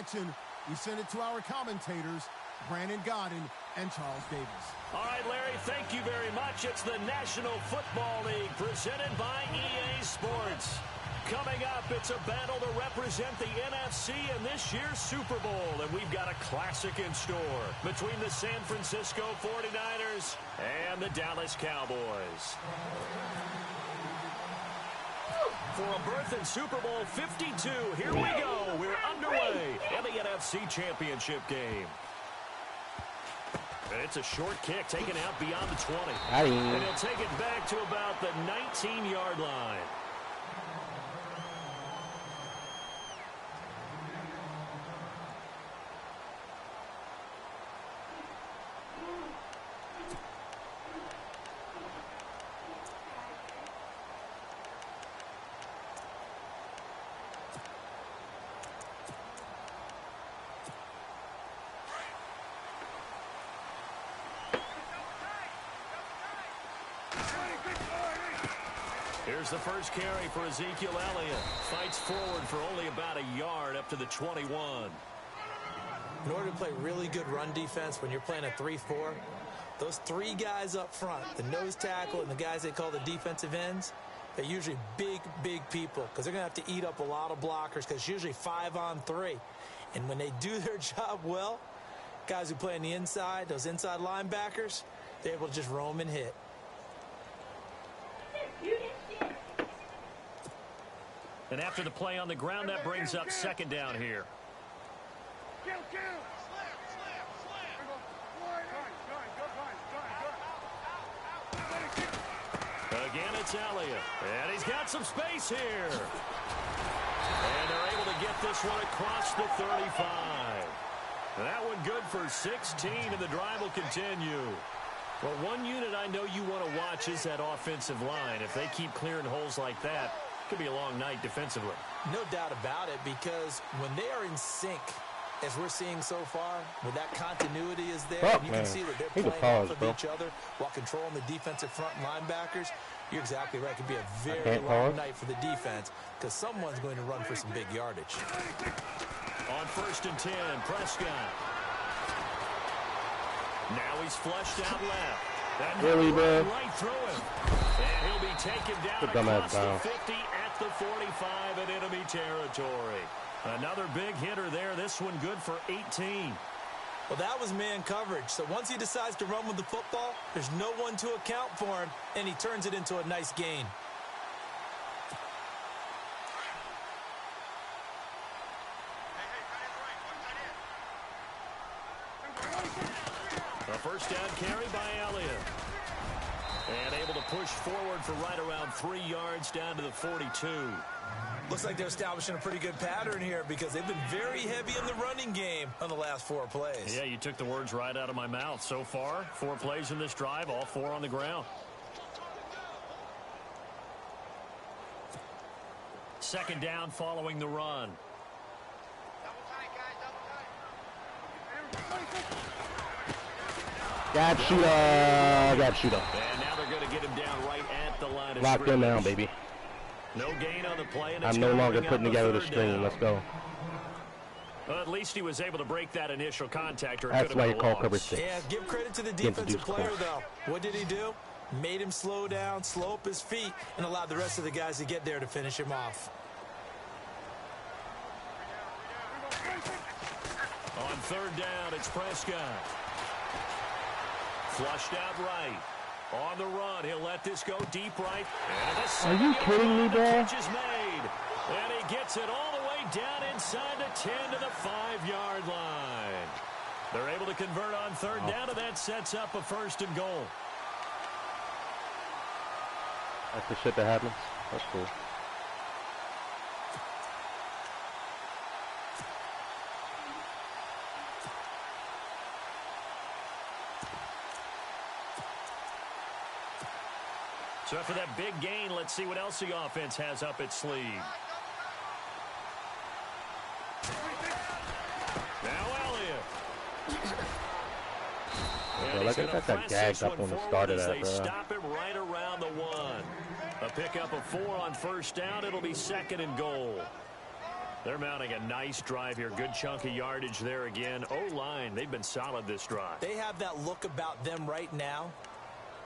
action, we send it to our commentators, Brandon Godden and Charles Davis. All right, Larry, thank you very much. It's the National Football League presented by EA Sports. Coming up, it's a battle to represent the NFC in this year's Super Bowl, and we've got a classic in store between the San Francisco 49ers and the Dallas Cowboys. For a berth in Super Bowl 52, here we go. We're underway in the NFC Championship game. And it's a short kick taken out beyond the 20. And he'll take it back to about the 19-yard line. Here's the first carry for Ezekiel Elliott. Fights forward for only about a yard up to the 21. In order to play really good run defense when you're playing a 3-4, those three guys up front, the nose tackle and the guys they call the defensive ends, they're usually big, big people because they're going to have to eat up a lot of blockers because it's usually 5-on-3. And when they do their job well, guys who play on the inside, those inside linebackers, they're able to just roam and hit. And after the play on the ground, that brings up second down here. Again, it's Elliott. And he's got some space here. And they're able to get this one across the 35. And that one good for 16, and the drive will continue. Well, one unit I know you want to watch is that offensive line. If they keep clearing holes like that, it could be a long night defensively. No doubt about it, because when they are in sync, as we're seeing so far, where that continuity is there, and you can see that they're playing off of each other while controlling the defensive front linebackers, you're exactly right. It could be a very long night for the defense because someone's going to run for some big yardage. On 1st and 10, Prescott. Now he's flushed out left. That really, bro? Right through him. And he'll be taken down across the 50 at the 45 in enemy territory. Another big hitter there. This one good for 18. Well, that was man coverage. So once he decides to run with the football, there's no one to account for him, and he turns it into a nice gain. A first down carry by Elliott. And able to push forward for right around 3 yards down to the 42. Looks like they're establishing a pretty good pattern here because they've been very heavy in the running game on the last 4 plays. Yeah, you took the words right out of my mouth. So far, 4 plays in this drive, all 4 on the ground. Second down following the run. Got shooter. And now they're going to get him down right at the line of Locked scrimmage. in now, baby. No gain on the play. And I'm no longer putting together the string. Let's go. Well, at least he was able to break that initial contact. Or That's why you call coverage 6. Yeah, give credit to the defensive player, though. What did he do? Made him slow down, slow up his feet, and allowed the rest of the guys to get there to finish him off. On 3rd down, it's Prescott. Flushed out right. On the run, he'll let this go deep right. Are you kidding me, bro? Catch is made. And he gets it all the way down inside the 10 to the 5-yard line. They're able to convert on 3rd down, and that sets up a 1st and goal. That's the shit that happens. That's cool. So after that big gain, let's see what else the offense has up its sleeve. Now Elliott. Bro, like I got gagged up on the start of that, they bro. stop him right around the 1. A pickup of 4 on 1st down. It'll be 2nd and goal. They're mounting a nice drive here. Good chunk of yardage there again. O-line, they've been solid this drive. They have that look about them right now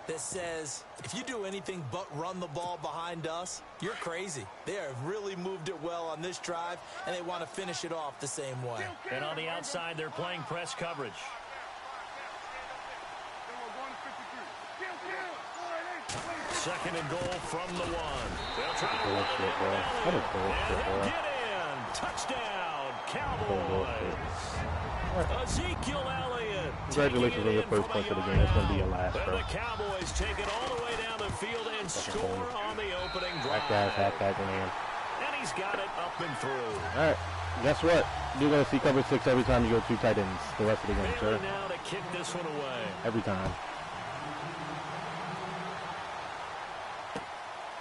that says, if you do anything but run the ball behind us, you're crazy. They have really moved it well on this drive, and they want to finish it off the same way. And on the outside, they're playing press coverage. Second and goal from the one. They'll try to run it in. And he'll get in. Touchdown, Cowboys. Ezekiel Elliott. Congratulations on your first punch of the game. It's going to be your last, bro. The Cowboys take it all the way down the field and score on the opening drive. Half-back, man. And he's got it up and through. All right. Guess what? You're going to see cover 6 every time you go 2 tight ends the rest of the game, sir. Now to kick this one away. Every time.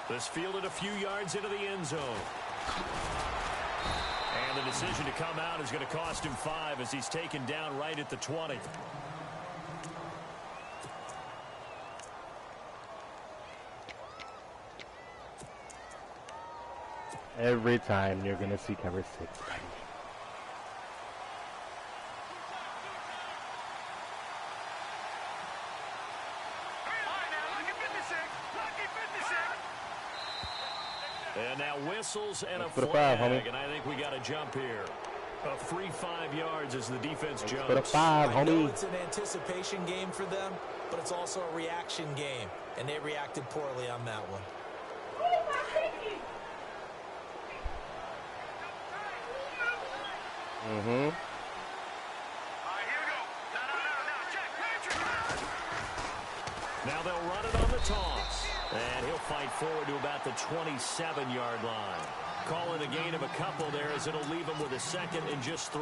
This fielded a few yards into the end zone. And the decision to come out is going to cost him 5 as he's taken down right at the 20. Every time you're going to see cover 6, buddy. And now whistles and a flag, and I think we got a jump here. A free 5 yards as the defense jumps. Put a 5, I know homie. it's an anticipation game for them, but it's also a reaction game, and they reacted poorly on that one. Mm-hmm. Now they'll run it on the toss. And he'll fight forward to about the 27-yard line. Call it a gain of a couple there as it'll leave him with a second and just 3.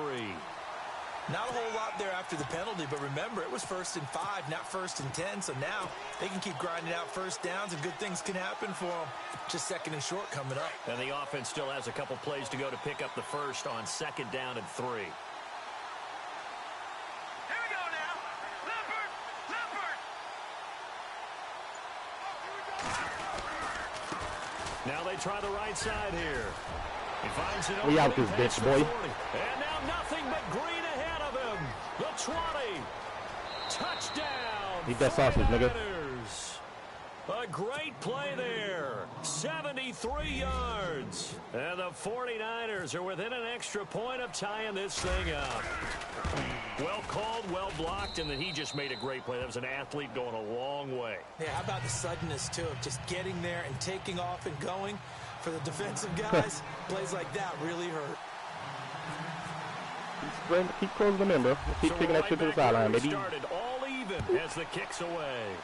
Not a whole lot there after the penalty, but remember, it was 1st and 5, not 1st and 10, so now they can keep grinding out first downs and good things can happen for them. Just 2nd and short coming up. And the offense still has a couple plays to go to pick up the first on 2nd down and 3. Now they try the right side here. He finds it. We out this bitch, boy. And now nothing but green ahead of him. The 20. Touchdown. Eat that sausage, nigga. A great play there. 73 yards. And the 49ers are within an extra point of tying this thing up. Well called, well blocked, and then he just made a great play. That was an athlete going a long way. Yeah, how about the suddenness, too, of just getting there and taking off and going for the defensive guys? Plays like that really hurt. Keep closing them in, bro. Keep kicking that shit to the sideline, baby. Started all even as the kick's away.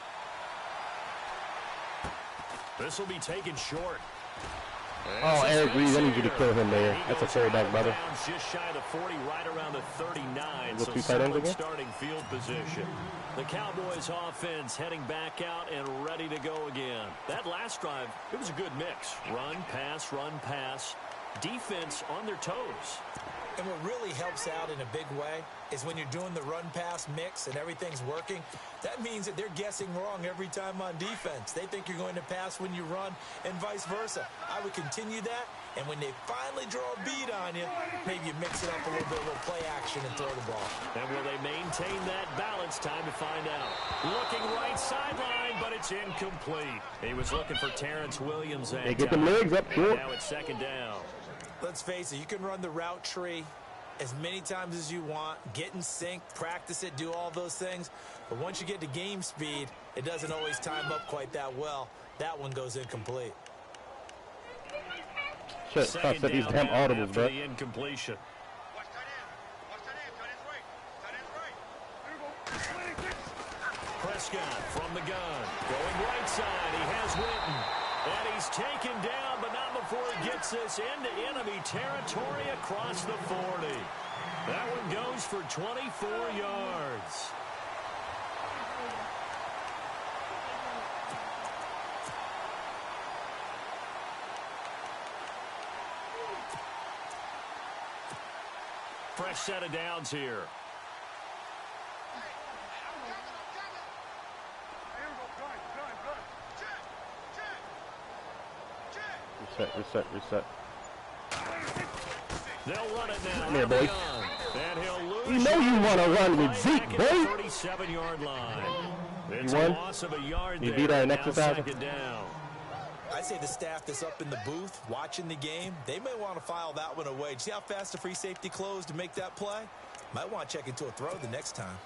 This will be taken short. Oh, Eric Reed, I need you to kill him there. That's a fullback, brother. Just shy of the 40, right around the 39. So solid starting field position. The Cowboys offense heading back out and ready to go again. That last drive, it was a good mix. Run, pass. Defense on their toes. And what really helps out in a big way is when you're doing the run-pass mix and everything's working, that means that they're guessing wrong every time on defense. They think you're going to pass when you run and vice versa. I would continue that, and when they finally draw a bead on you, maybe you mix it up a little bit, a little play action and throw the ball. And will they maintain that balance? Time to find out. Looking right sideline, but it's incomplete. He was looking for Terrence Williams. They get them legs up short. Now it's 2nd down. Let's face it, you can run the route tree as many times as you want, get in sync, practice it, do all those things. But once you get to game speed, it doesn't always time up quite that well. That one goes incomplete. Shit, I said these damn audibles, bro. The incompletion. Prescott from the gun. Going right side. He has Witten. And he's taken down, but not before he gets this into enemy territory across the 40. That one goes for 24 yards. Fresh set of downs here. Reset. They'll run it now. Come here, boy. And he'll lose. You know you want to run with Zeke, boy. 37-yard line. It's you a won? loss of a yard You there. beat an Now exercise? second down. I say the staff that's up in the booth watching the game, they may want to file that one away. See how fast the free safety closed to make that play? Might want to check into a throw the next time.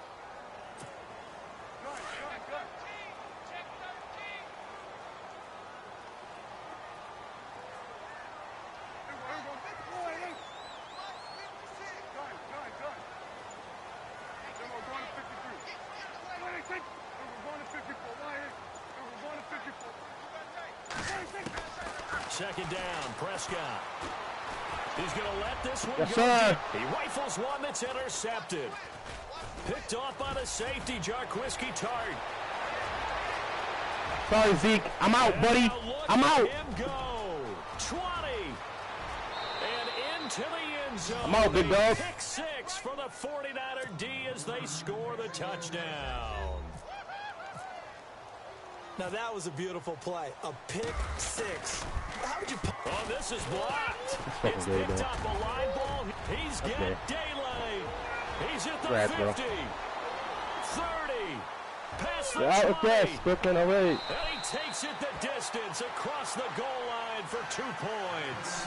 Second down, Prescott. He's going to let this one Yes, go. sir. He rifles one that's intercepted. Picked off by the safety, Jarquiski Tart. Sorry, Zeke. I'm out, buddy. I'm out. Him go. 20. And into the end zone. I'm out, big dog. Pick six for the 49er D as they score the touchdown. Now that was a beautiful play. A pick six. How would you... Oh, this is blocked. That's It's fucking picked good, up a line ball. He's got Okay. daylight. He's at the Congrats, 50. bro. 30. Past the Yeah, 20. okay. Brooklyn, all right. And he takes it the distance across the goal line for 2 points.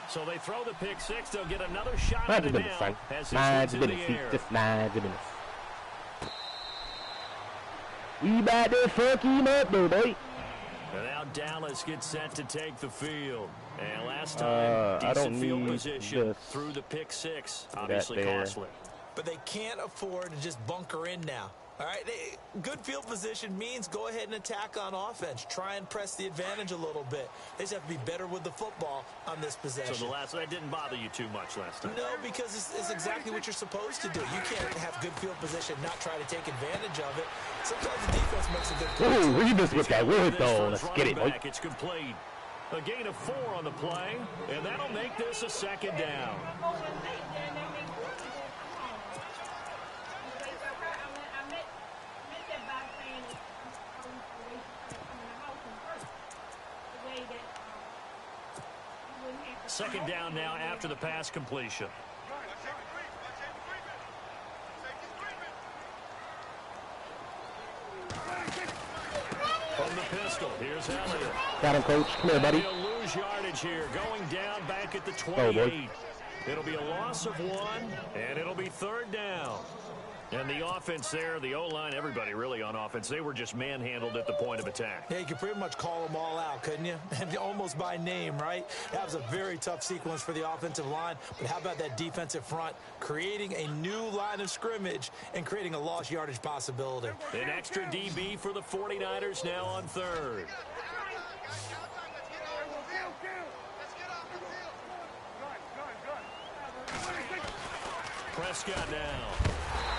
So they throw the pick six. They'll get another shot at it now as this one's in the air. Just 90 minutes. We about to fuck him up, though, boy. And now Dallas gets set to take the field. And last time, I decent don't field need position this. through the pick six. Obviously there. costly. But they can't afford to just bunker in now. All right, good field position means go ahead and attack on offense. Try and press the advantage a little bit. They just have to be better with the football on this possession. So that didn't bother you too much last time? No, because it's exactly what you're supposed to do. You can't have good field position, not try to take advantage of it. Sometimes the defense makes a good play. Ooh, read this with that word, though. Let's get it, boy. It's complete. A gain of 4 on the play, and that'll make this a second down. Second down now after the pass completion. From the pistol, here's Elliott. Got him, coach. Come here, buddy. He'll lose yardage here, going down back at the Oh, 28. boy. It'll be a loss of 1, and it'll be third down. And the offense there, the O-line, everybody really on offense, they were just manhandled at the point of attack. Yeah, you could pretty much call them all out, couldn't you? Almost by name, right? That was a very tough sequence for the offensive line. But how about that defensive front creating a new line of scrimmage and creating a lost yardage possibility? An extra DB for the 49ers now on third. Prescott now.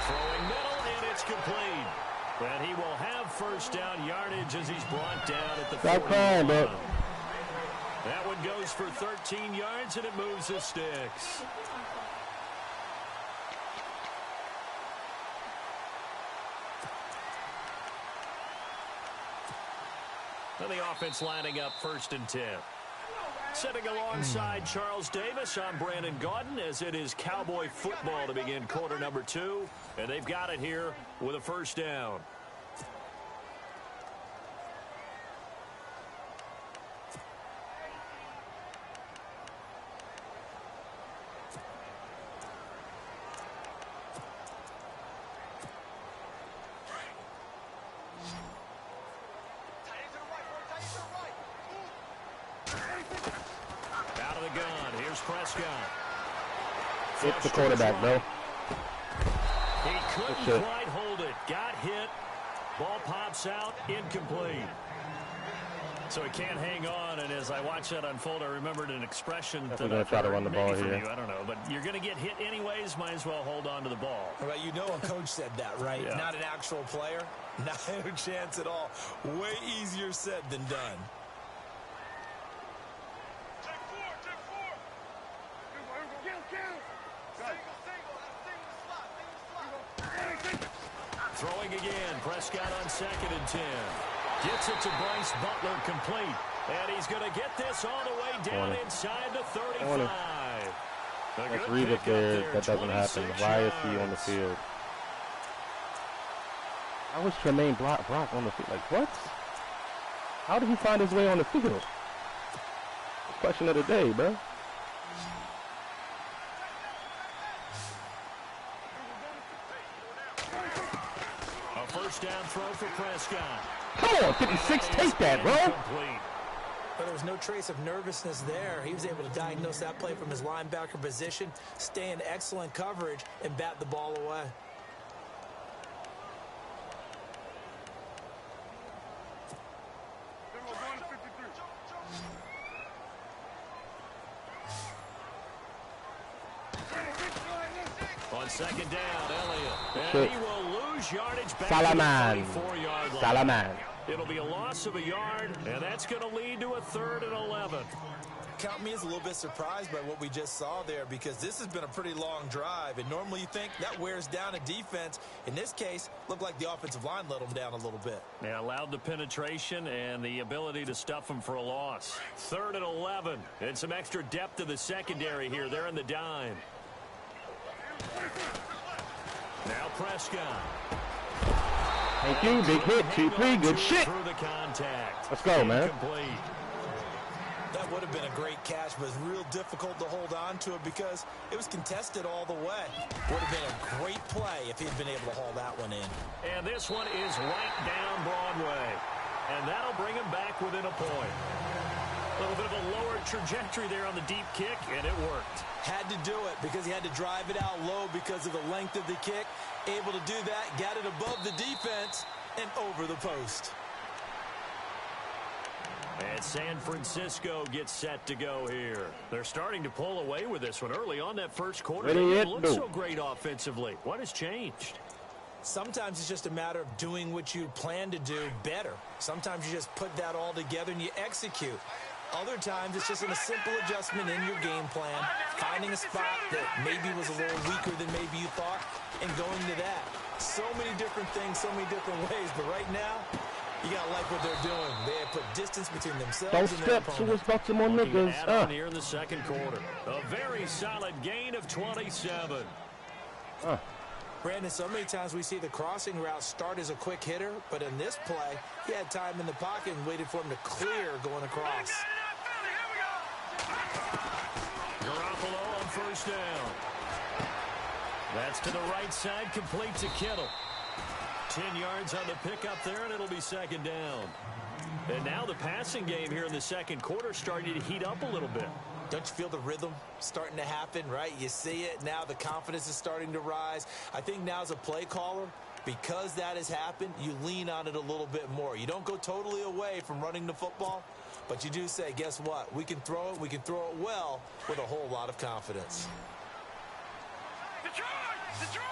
Throwing middle, and it's complete. And he will have first down yardage as he's brought down at the 41. That one goes for 13 yards, and it moves the sticks. And the offense lining up 1st and 10. Sitting alongside Charles Davis, I'm Brandon Gaudin, as it is Cowboy football to begin quarter number 2. And they've got it here with a first down. Out of the gun, here's Prescott. It's the quarterback, bro. He couldn't quite hold it. Got hit. Ball pops out. Incomplete. So he can't hang on, and as I watched that unfold, I remembered an expression that We're going to try to run the ball here. I don't know, but you're going to get hit anyways. Might as well hold on to the ball. Well, you know a coach said that, right? Yeah. Not an actual player. Not a chance at all. Way easier said than done. again. Prescott on 2nd and 10. Gets it to Bryce Butler, complete. And he's going to get this all the way down inside the 35. Let's read it there. That doesn't happen. Why is he on the field? How was Tremaine Brock on the field? Like, what? How did he find his way on the field? Question of the day, bro. A first down throw for Prescott. Come on, 56, take that, bro. But there was no trace of nervousness there. He was able to diagnose that play from his linebacker position, stay in excellent coverage, and bat the ball away. On 2nd down, Elliott. And he will lose yardage back Salaman. to the 34-yard line. Salaman. It'll be a loss of a yard, and that's going to lead to a 3rd and 11. Count me as a little bit surprised by what we just saw there, because this has been a pretty long drive, and normally you think that wears down a defense. In this case, looked like the offensive line let them down a little bit. Yeah, allowed the penetration and the ability to stuff them for a loss. 3rd and 11, and some extra depth to the secondary here. They're in the dime. Now Prescott. Thank you, big hit, 2-3, good shit. Through the contact. Let's go, man. Incomplete. That would have been a great catch, but it's real difficult to hold on to it because it was contested all the way. Would have been a great play if he'd been able to haul that one in. And this one is right down Broadway. And that'll bring him back within a point. A little bit of a lower trajectory there on the deep kick, and it worked. Had to do it because he had to drive it out low because of the length of the kick. Able to do that, got it above the defense and over the post. And San Francisco gets set to go here. They're starting to pull away with this one early on that first quarter. They didn't look so great offensively. What has changed? Sometimes it's just a matter of doing what you plan to do better. Sometimes you just put that all together and you execute. Other times it's just a simple adjustment in your game plan, finding a spot that maybe was a little weaker than maybe you thought, and going to that. So many different things, so many different ways, but right now, you gotta like what they're doing. They have put distance between themselves and their opponent. Don't step to Baltimore niggas. Here in the second quarter. A very solid gain of 27. Brandon, so many times we see the crossing route start as a quick hitter, but in this play, he had time in the pocket and waited for him to clear going across. Garoppolo on first down. That's to the right side, complete to Kittle. 10 yards on the pickup there, and it'll be second down. And now the passing game here in the second quarter starting to heat up a little bit. Don't you feel the rhythm starting to happen, right? You see it now. The confidence is starting to rise. I think now as a play caller, because that has happened, you lean on it a little bit more. You don't go totally away from running the football, but you do say, guess what? We can throw it. We can throw it well with a whole lot of confidence. Detroit! Detroit!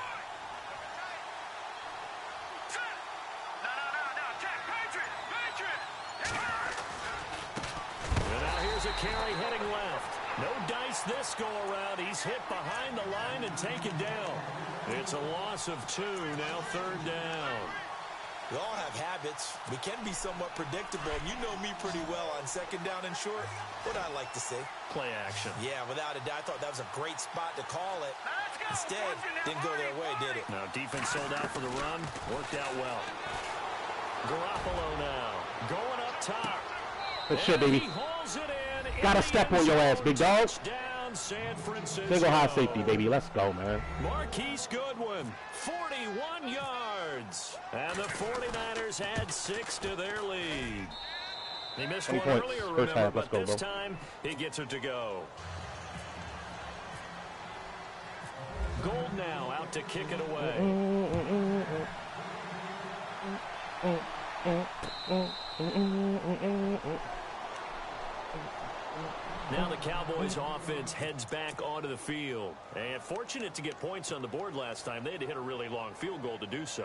And now here's a carry heading left. No dice this go-around. He's hit behind the line and taken down. It's a loss of 2, now third down. We all have habits. We can be somewhat predictable, and you know me pretty well on second down and short. What I like to see. Play action. Yeah, without a doubt. I thought that was a great spot to call it. Instead, didn't go their way, did it? No, defense sold out for the run. Worked out well. Garoppolo now. Going up top. Good shit, baby. He hauls it in. Gotta step on your ass, big dog. Down San Francisco. Single high safety, baby. Let's go, man. Marquise Goodwin, 41 yards. And the 49ers add 6 to their lead. He missed one points. earlier, First remember, half. but Let's go, this bro. time he gets it to go. Gold now out to kick it away. Now the Cowboys offense heads back onto the field. And fortunate to get points on the board last time. They had to hit a really long field goal to do so.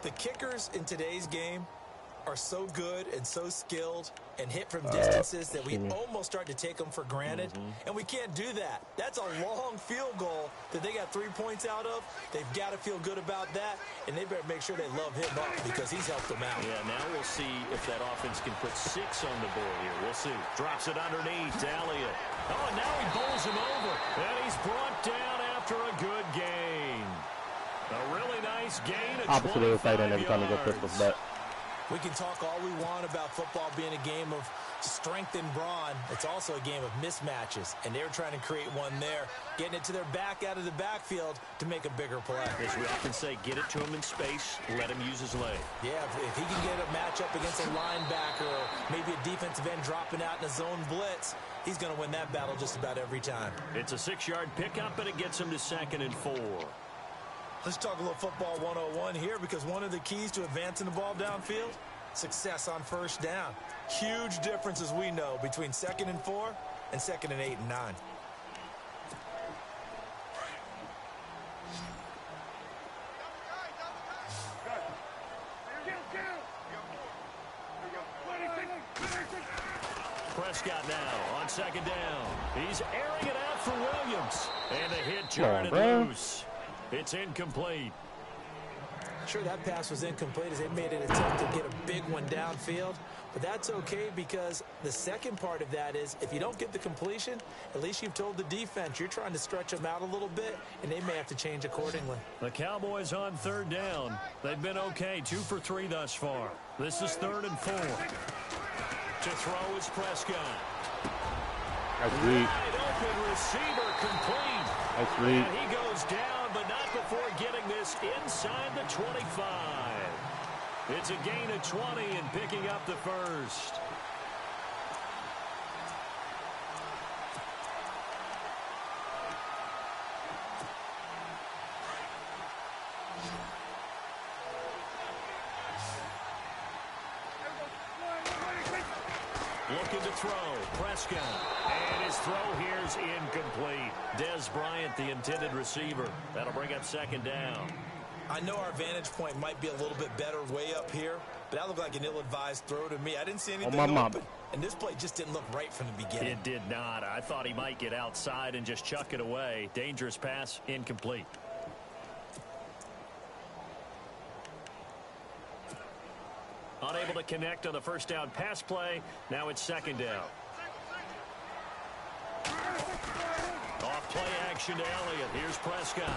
The kickers in today's game are so good and so skilled and hit from distances that we almost start to take them for granted, and we can't do that. That's a long field goal that they got 3 points out of. They've got to feel good about that, and they better make sure they love him up because he's helped them out. Yeah, now we'll see if that offense can put 6 on the board here. We'll see. Drops it underneath to Elliott. Oh, and now he bowls him over, and he's brought down after a good gain. A really nice gain of 25 Opposite of the tight end every time he gets this back. We can talk all we want about football being a game of strength and brawn. It's also a game of mismatches, and they're trying to create one there, getting it to their back out of the backfield to make a bigger play. As we often say, get it to him in space, let him use his leg. Yeah, if he can get a matchup against a linebacker or maybe a defensive end dropping out in a zone blitz, he's going to win that battle just about every time. It's a 6-yard pickup, and it gets him to 2nd and 4. Let's talk a little football 101 here, because one of the keys to advancing the ball downfield, success on first down. Huge difference, as we know, between 2nd and 4 and 2nd and 8 and 9. Prescott now on 2nd down. He's airing it out for Williams. And a hit jarred it loose. It's incomplete. Sure, that pass was incomplete as they made an attempt to get a big one downfield, but that's okay, because the second part of that is if you don't get the completion, at least you've told the defense you're trying to stretch them out a little bit, and they may have to change accordingly. The Cowboys on 3rd down. They've been okay, 2 for 3 thus far. This is 3rd and 4. To throw is Prescott. That's read. Wide open receiver complete. That's read. And he goes down, but not before getting this inside the 25. It's a gain of 20 and picking up the first. Looking to throw, Prescott. And his throw here's incomplete. Des Bryant, the intended receiver. That'll bring up 2nd down. I know our vantage point might be a little bit better way up here, but that looked like an ill-advised throw to me. I didn't see anything open, and this play just didn't look right from the beginning. It did not. I thought he might get outside and just chuck it away. Dangerous pass, incomplete. Unable to connect on the first down pass play. Now it's 2nd down. Off play action to Elliott. Here's Prescott.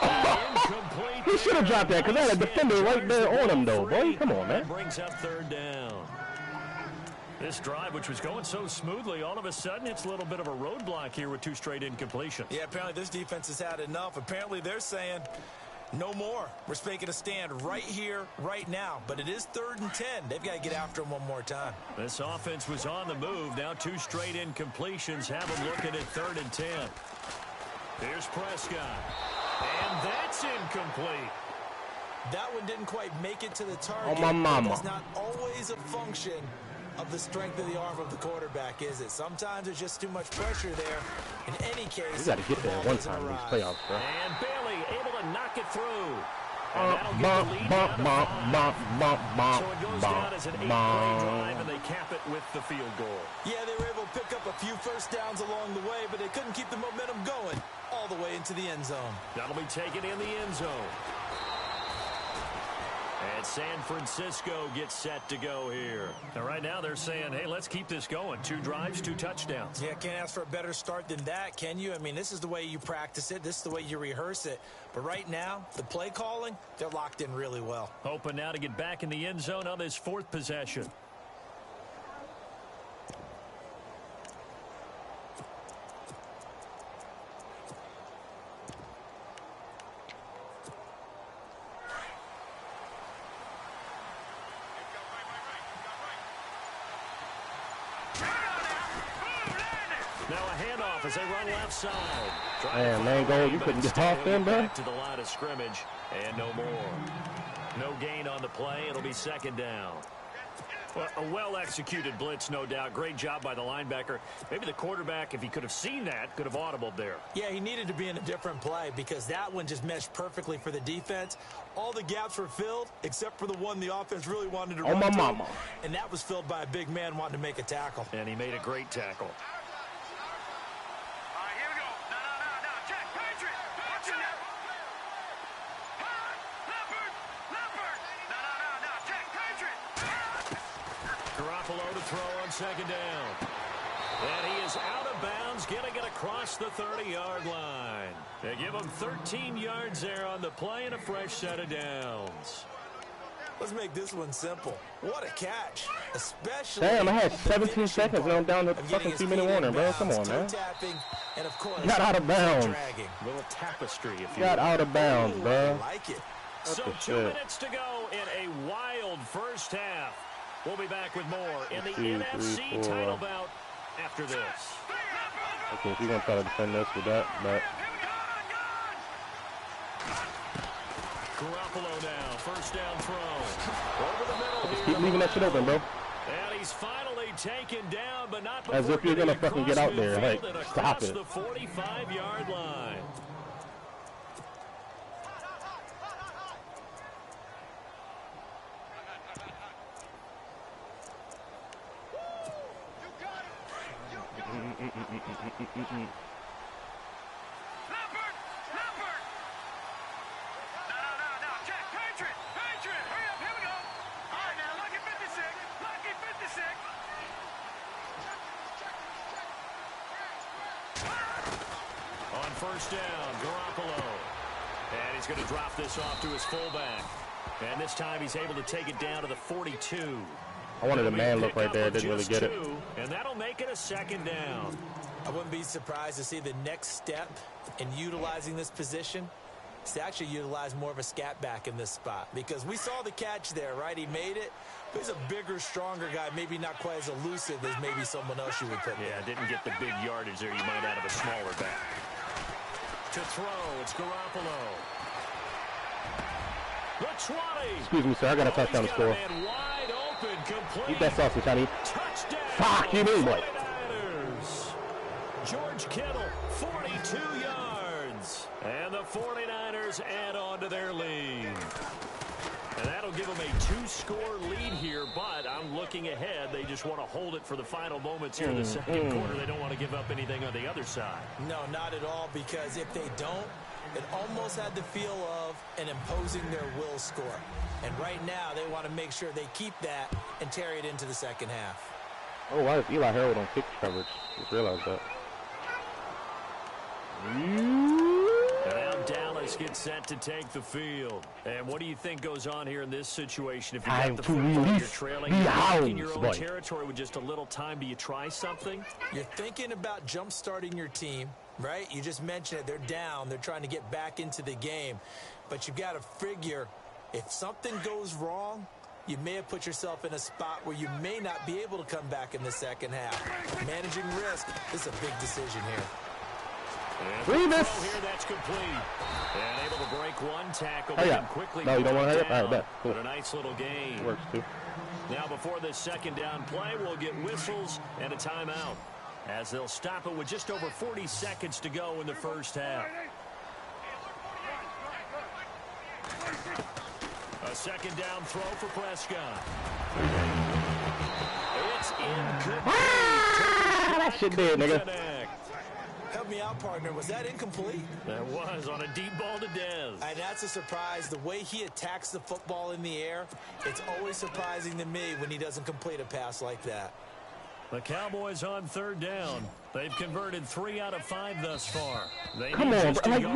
Incomplete. He should have dropped that because I had a defender right there on him, though. Boy, come on, man. Brings up 3rd down. This drive, which was going so smoothly, all of a sudden it's a little bit of a roadblock here with 2 straight incompletions. Yeah, apparently this defense has had enough. Apparently they're saying no more. We're making a stand right here, right now. But it is 3rd and 10. They've got to get after him one more time. This offense was on the move. Now 2 straight incompletions have them looking at 3rd and 10. Here's Prescott. And that's incomplete. That one didn't quite make it to the target. Oh, my mama. It's not always a function of the strength of the arm of the quarterback, is it? Sometimes there's just too much pressure there. In any case, you got to get there one time in these playoffs, bro. And Bailey able to knock it through. So it goes down as an 8-play drive, and they cap it with the field goal. Yeah, they were able to pick up a few first downs along the way, but they couldn't keep the momentum going all the way into the end zone. That'll be taken in the end zone. And San Francisco gets set to go here. And right now they're saying, hey, let's keep this going. 2 drives, 2 touchdowns. Yeah, can't ask for a better start than that, can you? I mean, this is the way you practice it. This is the way you rehearse it. But right now, the play calling, they're locked in really well. Hoping now to get back in the end zone on this 4th possession. Now a handoff as they run left side. Man, goal, you couldn't get off them, bro. Back to the line of scrimmage, and no more. No gain on the play. It'll be 2nd down. Well, a well-executed blitz, no doubt. Great job by the linebacker. Maybe the quarterback, if he could have seen that, could have audibled there. Yeah, he needed to be in a different play because that one just meshed perfectly for the defense. All the gaps were filled except for the one the offense really wanted to run my to, mama. and that was filled by a big man wanting to make a tackle. And he made a great tackle. Throw on second down. And he is out of bounds, getting it across the 30-yard line. They give him 13 yards there on the play and a fresh set of downs. Let's make this one simple. What a catch. Especially. Damn, I had 17 seconds and I'm down to fucking 2-minute warning, bro. Come on, man. And of course, got out of bounds. Little tapestry, if you got out of bounds, bro. I like it. So 2 minutes to go in a wild first half. We'll be back with more in the NFC title bout after this. Okay, if you're going to try to defend this with that, but... Garoppolo now, first down throw. Over the middle here. Keep leaving that shit open, bro. And he's finally taken down, but not as if you're going to fucking get out there. Like, stop it. The 45-yard line. On first down, Garoppolo. And he's going to drop this off to his fullback. And this time he's able to take it down to the 42. I wanted a man look right there. Didn't really get it. And that'll make it a second down. I wouldn't be surprised to see the next step in utilizing this position is to actually utilize more of a scat back in this spot. Because we saw the catch there, right? He made it. But he's a bigger, stronger guy, maybe not quite as elusive as maybe someone else you would put there. Yeah, didn't get the big yardage there you might out of a smaller back. To throw, it's Garoppolo. The 20. Excuse me, sir. I got a touchdown to score. Wide open, complete. Eat that sausage, honey. Touchdown. Fuck, you mean what? George Kittle, 42 yards. And the 49ers add on to their lead. And that'll give them a 2-score lead here, but I'm looking ahead. They just want to hold it for the final moments here in the second quarter. They don't want to give up anything on the other side. No, not at all, because if they don't, it almost had the feel of an imposing their will score. And right now, they want to make sure they keep that and carry it into the second half. Oh, why is Eli Harold on kick coverage? Just realized that. Now Dallas gets set to take the field. And what do you think goes on here in this situation? If you got the football, you're trailing in your own territory with just a little time, do you try something? You're thinking about jump-starting your team, right? You just mentioned it. They're down. They're trying to get back into the game. But you've got to figure if something goes wrong, you may have put yourself in a spot where you may not be able to come back in the second half. Managing risk is a big decision here. Here, that's complete. And able to break one tackle. Quickly no, you don't want to hurry up? All right, bet. Cool. But a nice little game. Works, too. Now, before this second down play, we'll get whistles and a timeout, as they'll stop it with just over 40 seconds to go in the first half. A second down throw for Prescott. It's incomplete. That shit did, nigga. Help me out, partner. Was that incomplete? That was on a deep ball to Dez. And that's a surprise. The way he attacks the football in the air, it's always surprising to me when he doesn't complete a pass like that. The Cowboys on third down. They've converted 3 out of 5 thus far. They Come on, bro. Like,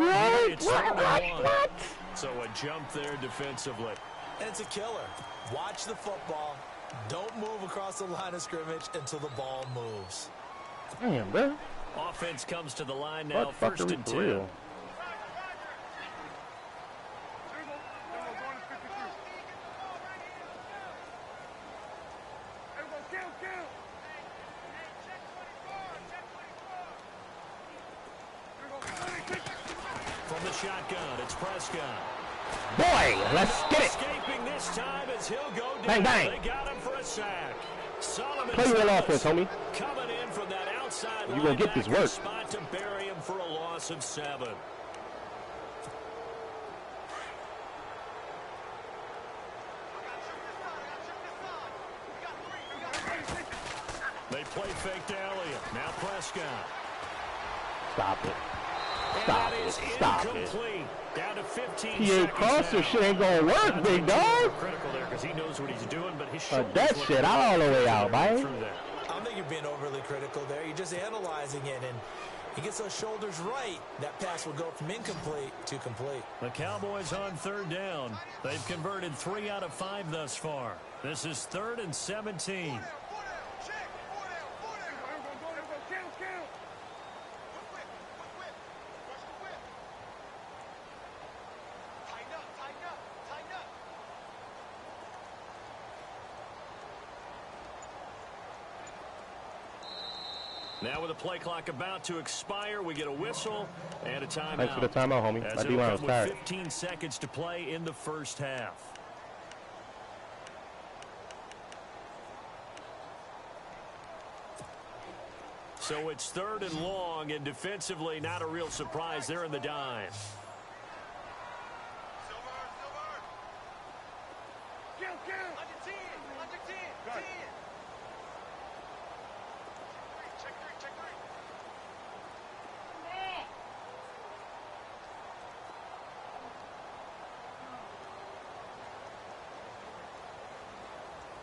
what? So a jump there defensively. And it's a killer. Watch the football. Don't move across the line of scrimmage until the ball moves. Damn, bro. Offense comes to the line now, what first and 10. Real? From the shotgun, it's Prescott. Boy, let's get it. Escaping this time as he'll go down. Bang, bang. They got him for a sack. Solomon Play real offense, homie. coming in from that outside You gonna get this work. spot to bury him for a loss of 7. They play fake to Elliott. Now Prescott. Stop it. And Stop that it. is Stop it. incomplete. Down to 15 He ain't seconds crosser now. shit ain't gonna work, big dog. Critical there because he knows what he's doing, but his shoulders That look shit all the way out, man. through that. I don't think you're being overly critical there. You're just analyzing it, and he gets those shoulders right. That pass will go from incomplete to complete. The Cowboys on 3rd down. They've converted 3 out of 5 thus far. This is 3rd and 17. Now with the play clock about to expire, we get a whistle and a timeout. Thanks for the timeout, homie. As My it'll D-line come was tired. with 15 seconds to play in the first half. So it's 3rd and long, and defensively not a real surprise. They're in the dime.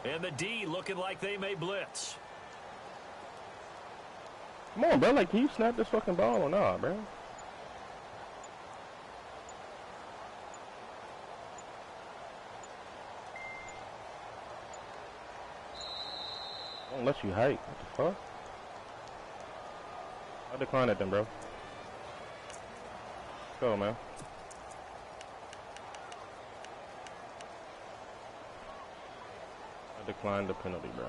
And the D looking like they may blitz. Come on, bro. Like, can you snap this fucking ball or not, bro? Won't let you hike. What the fuck? I decline it then, bro. Let's go, man. I declined the penalty, bro.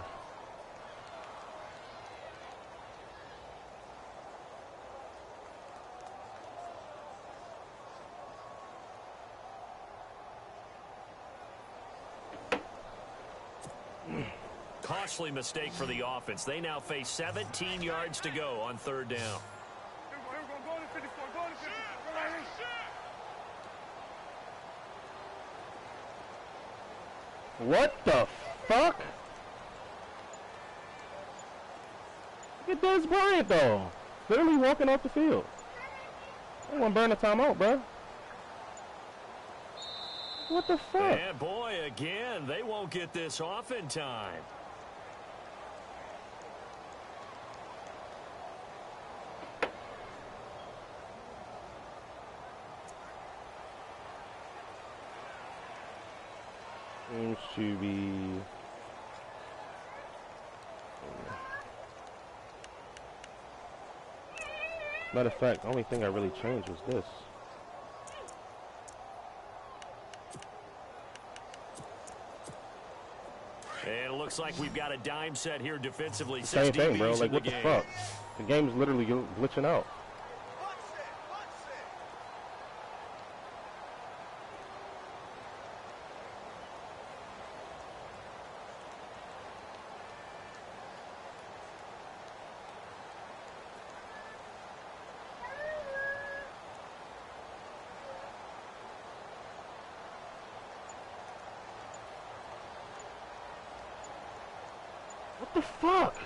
Costly mistake for the offense. They now face 17 yards to go on 3rd down. What the fuck? Look at Dez Bryant, though. Literally walking off the field. I want to burn the timeout, bro. What the fuck? And boy, again, they won't get this off in time. Seems to be... Matter of fact, the only thing I really changed was this. And it looks like we've got a dime set here defensively. Same thing, bro. DBs Like, in what the game. fuck? The game's literally glitching out. What the fuck?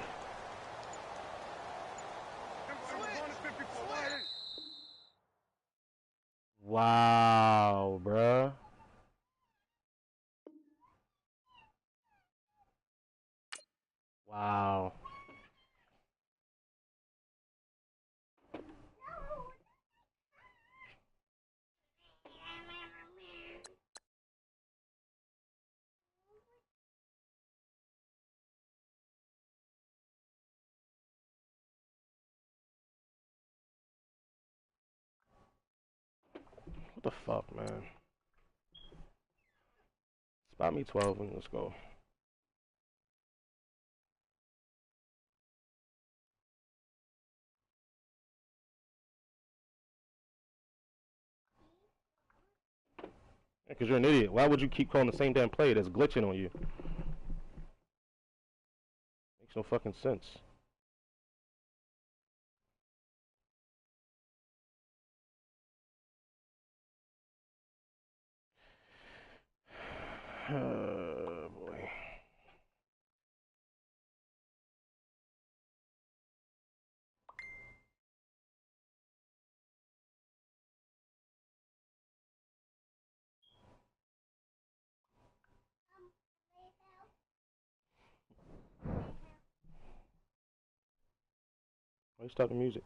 Wow, bruh. Wow. What the fuck, man? Spot me 12 and let's go. Because you're an idiot. Why would you keep calling the same damn play that's glitching on you? Makes no fucking sense. Oh, boy. Why you stop the music?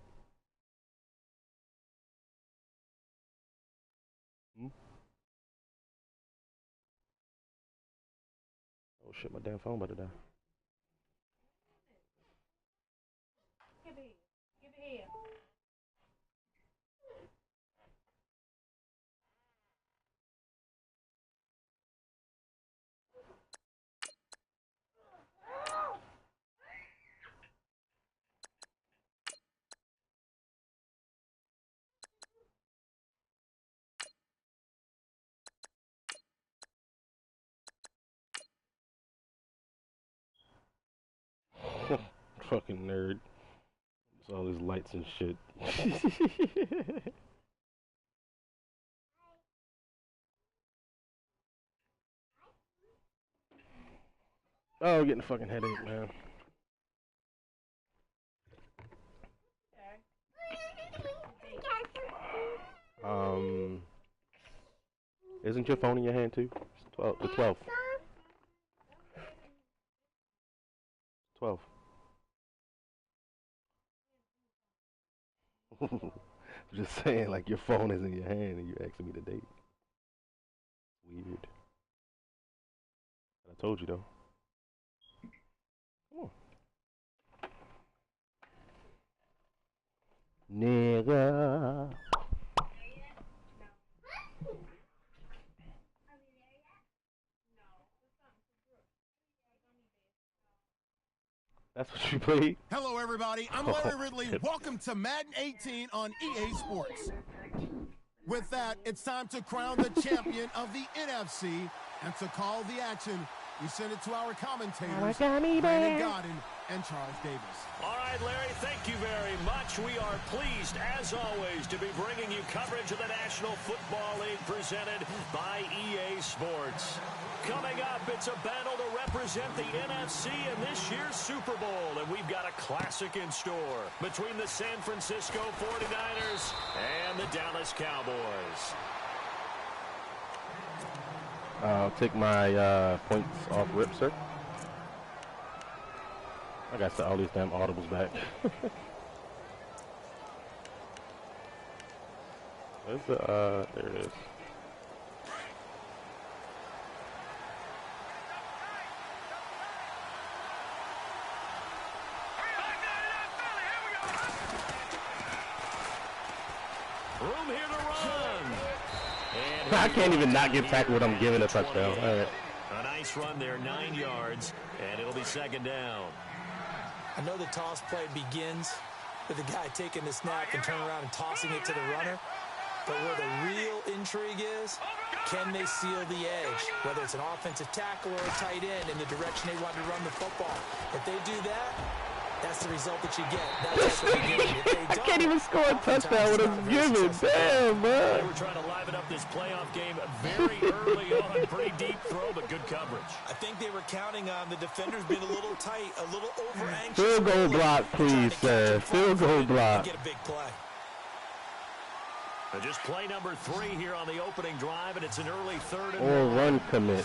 Hmm? Oh shit, my damn phone about to die. Give it here. Fucking nerd. It's all these lights and shit. Oh, getting a fucking headache, man. Isn't your phone in your hand too? It's 12. The 12. 12. Just saying, like your phone is in your hand and you're asking me the date. Weird. I told you though. Come on. Nigga. That's what you played? Hello, everybody. I'm Larry Ridley. Welcome to Madden 18 on EA Sports. With that, it's time to crown the champion of the NFC and to call the action. We send it to our commentators, Brandon Godden and Charles Davis. All right, Larry, thank you very much. We are pleased, as always, to be bringing you coverage of the National Football League presented by EA Sports. Coming up, it's a battle to represent the NFC in this year's Super Bowl, and we've got a classic in store between the San Francisco 49ers and the Dallas Cowboys. I'll take my points off rip, sir. I got all these damn audibles back. Where's the, there it is. Room here to run. I can't even not get tackled when I'm giving a touchdown. All right. A nice run there, 9 yards, and it'll be second down. I know the toss play begins with the guy taking the snap and turning around and tossing it to the runner. But where the real intrigue is, can they seal the edge? Whether it's an offensive tackle or a tight end in the direction they want to run the football. If they do that, that's the result that you get. That's at the beginning. If they don't, I can't even score a touchdown with a given. Damn, man. They were trying to liven up this playoff game very early on. Pretty deep throw, but good coverage. I think they were counting on the defenders being a little tight, a little over-anxious. Field goal block, please, sir. Field goal block. Get a big play. Just play number 3 here on the opening drive, and it's an early third and Or run commit.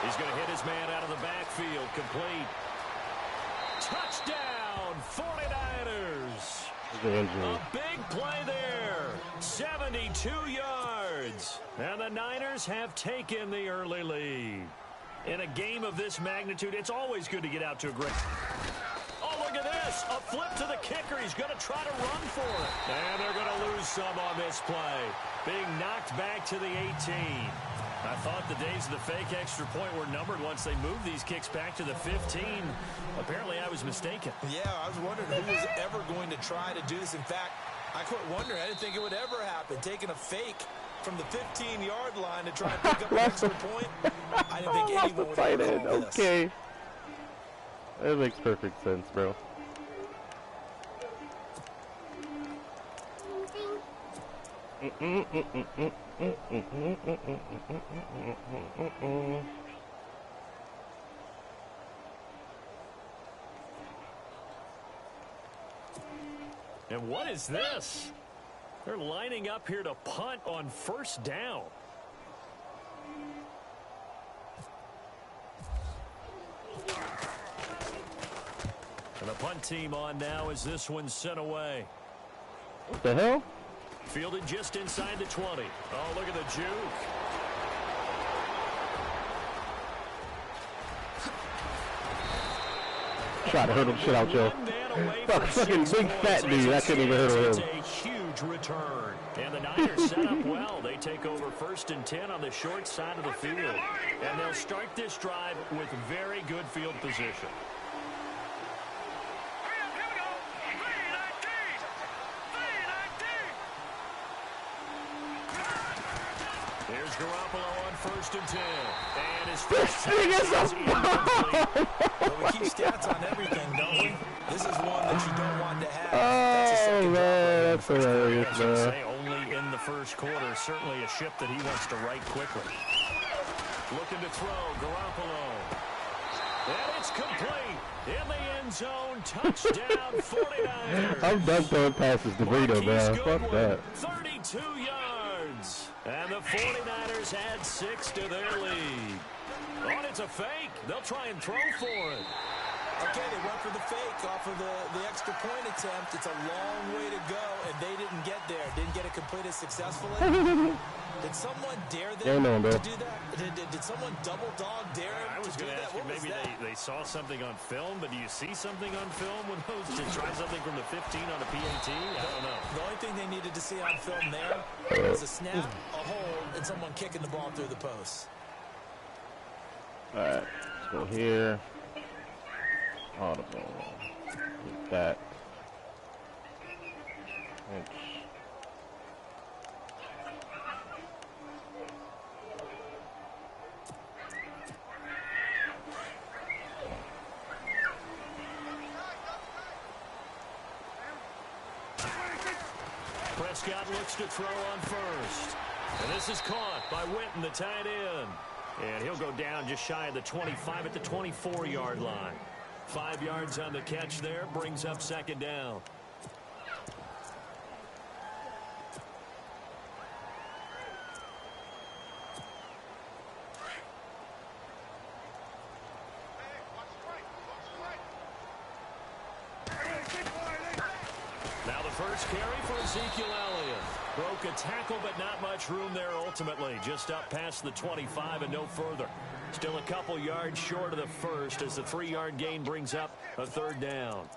He's going to hit his man out of the backfield. Complete. Touchdown, 49ers. A big play there. 72 yards. And the Niners have taken the early lead. In a game of this magnitude, it's always good to get out to a great... Oh, look at this. pass. A flip to the kicker. He's going to try to run for it. And they're going to lose some on this play. Being knocked back to the 18. I thought the days of the fake extra point were numbered once they moved these kicks back to the 15. Apparently, I was mistaken. Yeah, I was wondering who was ever going to try to do this. In fact, I quit wondering. I didn't think it would ever happen. Taking a fake from the 15-yard line to try and pick up an extra point. I didn't think anyone would ever call this. Okay. That makes perfect sense, bro. And what is this? They're lining up here to punt on first down. And the punt team on now as this one's sent away. What the hell? Fielded just inside the 20. Oh, look at the juke. Try to hurt him shit out, Joe. Fucking big fat dude. I couldn't even hurt him. It's a huge return. And the Niners set up well. They take over 1st and 10 on the short side of the field. And they'll start this drive with very good field position. Here's Garoppolo on 1st and 10. And his first thing is incomplete. Well, we keep stats on everything, don't we? This is one that you don't want to have. Oh, man, that's hilarious, man. Only in the first quarter. Certainly a ship that he wants to right quickly. Looking to throw, Garoppolo. And it's complete. In the end zone, touchdown, 49ers. I'm done throwing passes to Burrito, man. Fuck that. 32 yards. And the 49ers add 6 to their lead. Oh, it's a fake. They'll try and throw for it. Okay, they went for the fake off of the extra point attempt. It's a long way to go, and they didn't get there. Didn't get it completed successfully. Did someone dare them to do that? Did someone double dog dare them? I was going to ask you, maybe they saw something on film, but do you see something on film with those to try something from the 15 on a PAT? I don't know. The only thing they needed to see on film there was a snap, a hold, and someone kicking the ball through the post. All right, let's go here. Audible. Get that. Inch. Prescott looks to throw on first. And this is caught by Witten, the tight end. And he'll go down just shy of the 25 at the 24-yard line. 5 yards on the catch there, brings up 2nd down. Now the first carry for Ezekiel Elliott. Broke a tackle, but not much room there ultimately. Just up past the 25 and no further. Still a couple yards short of the first as the 3-yard gain brings up a 3rd down.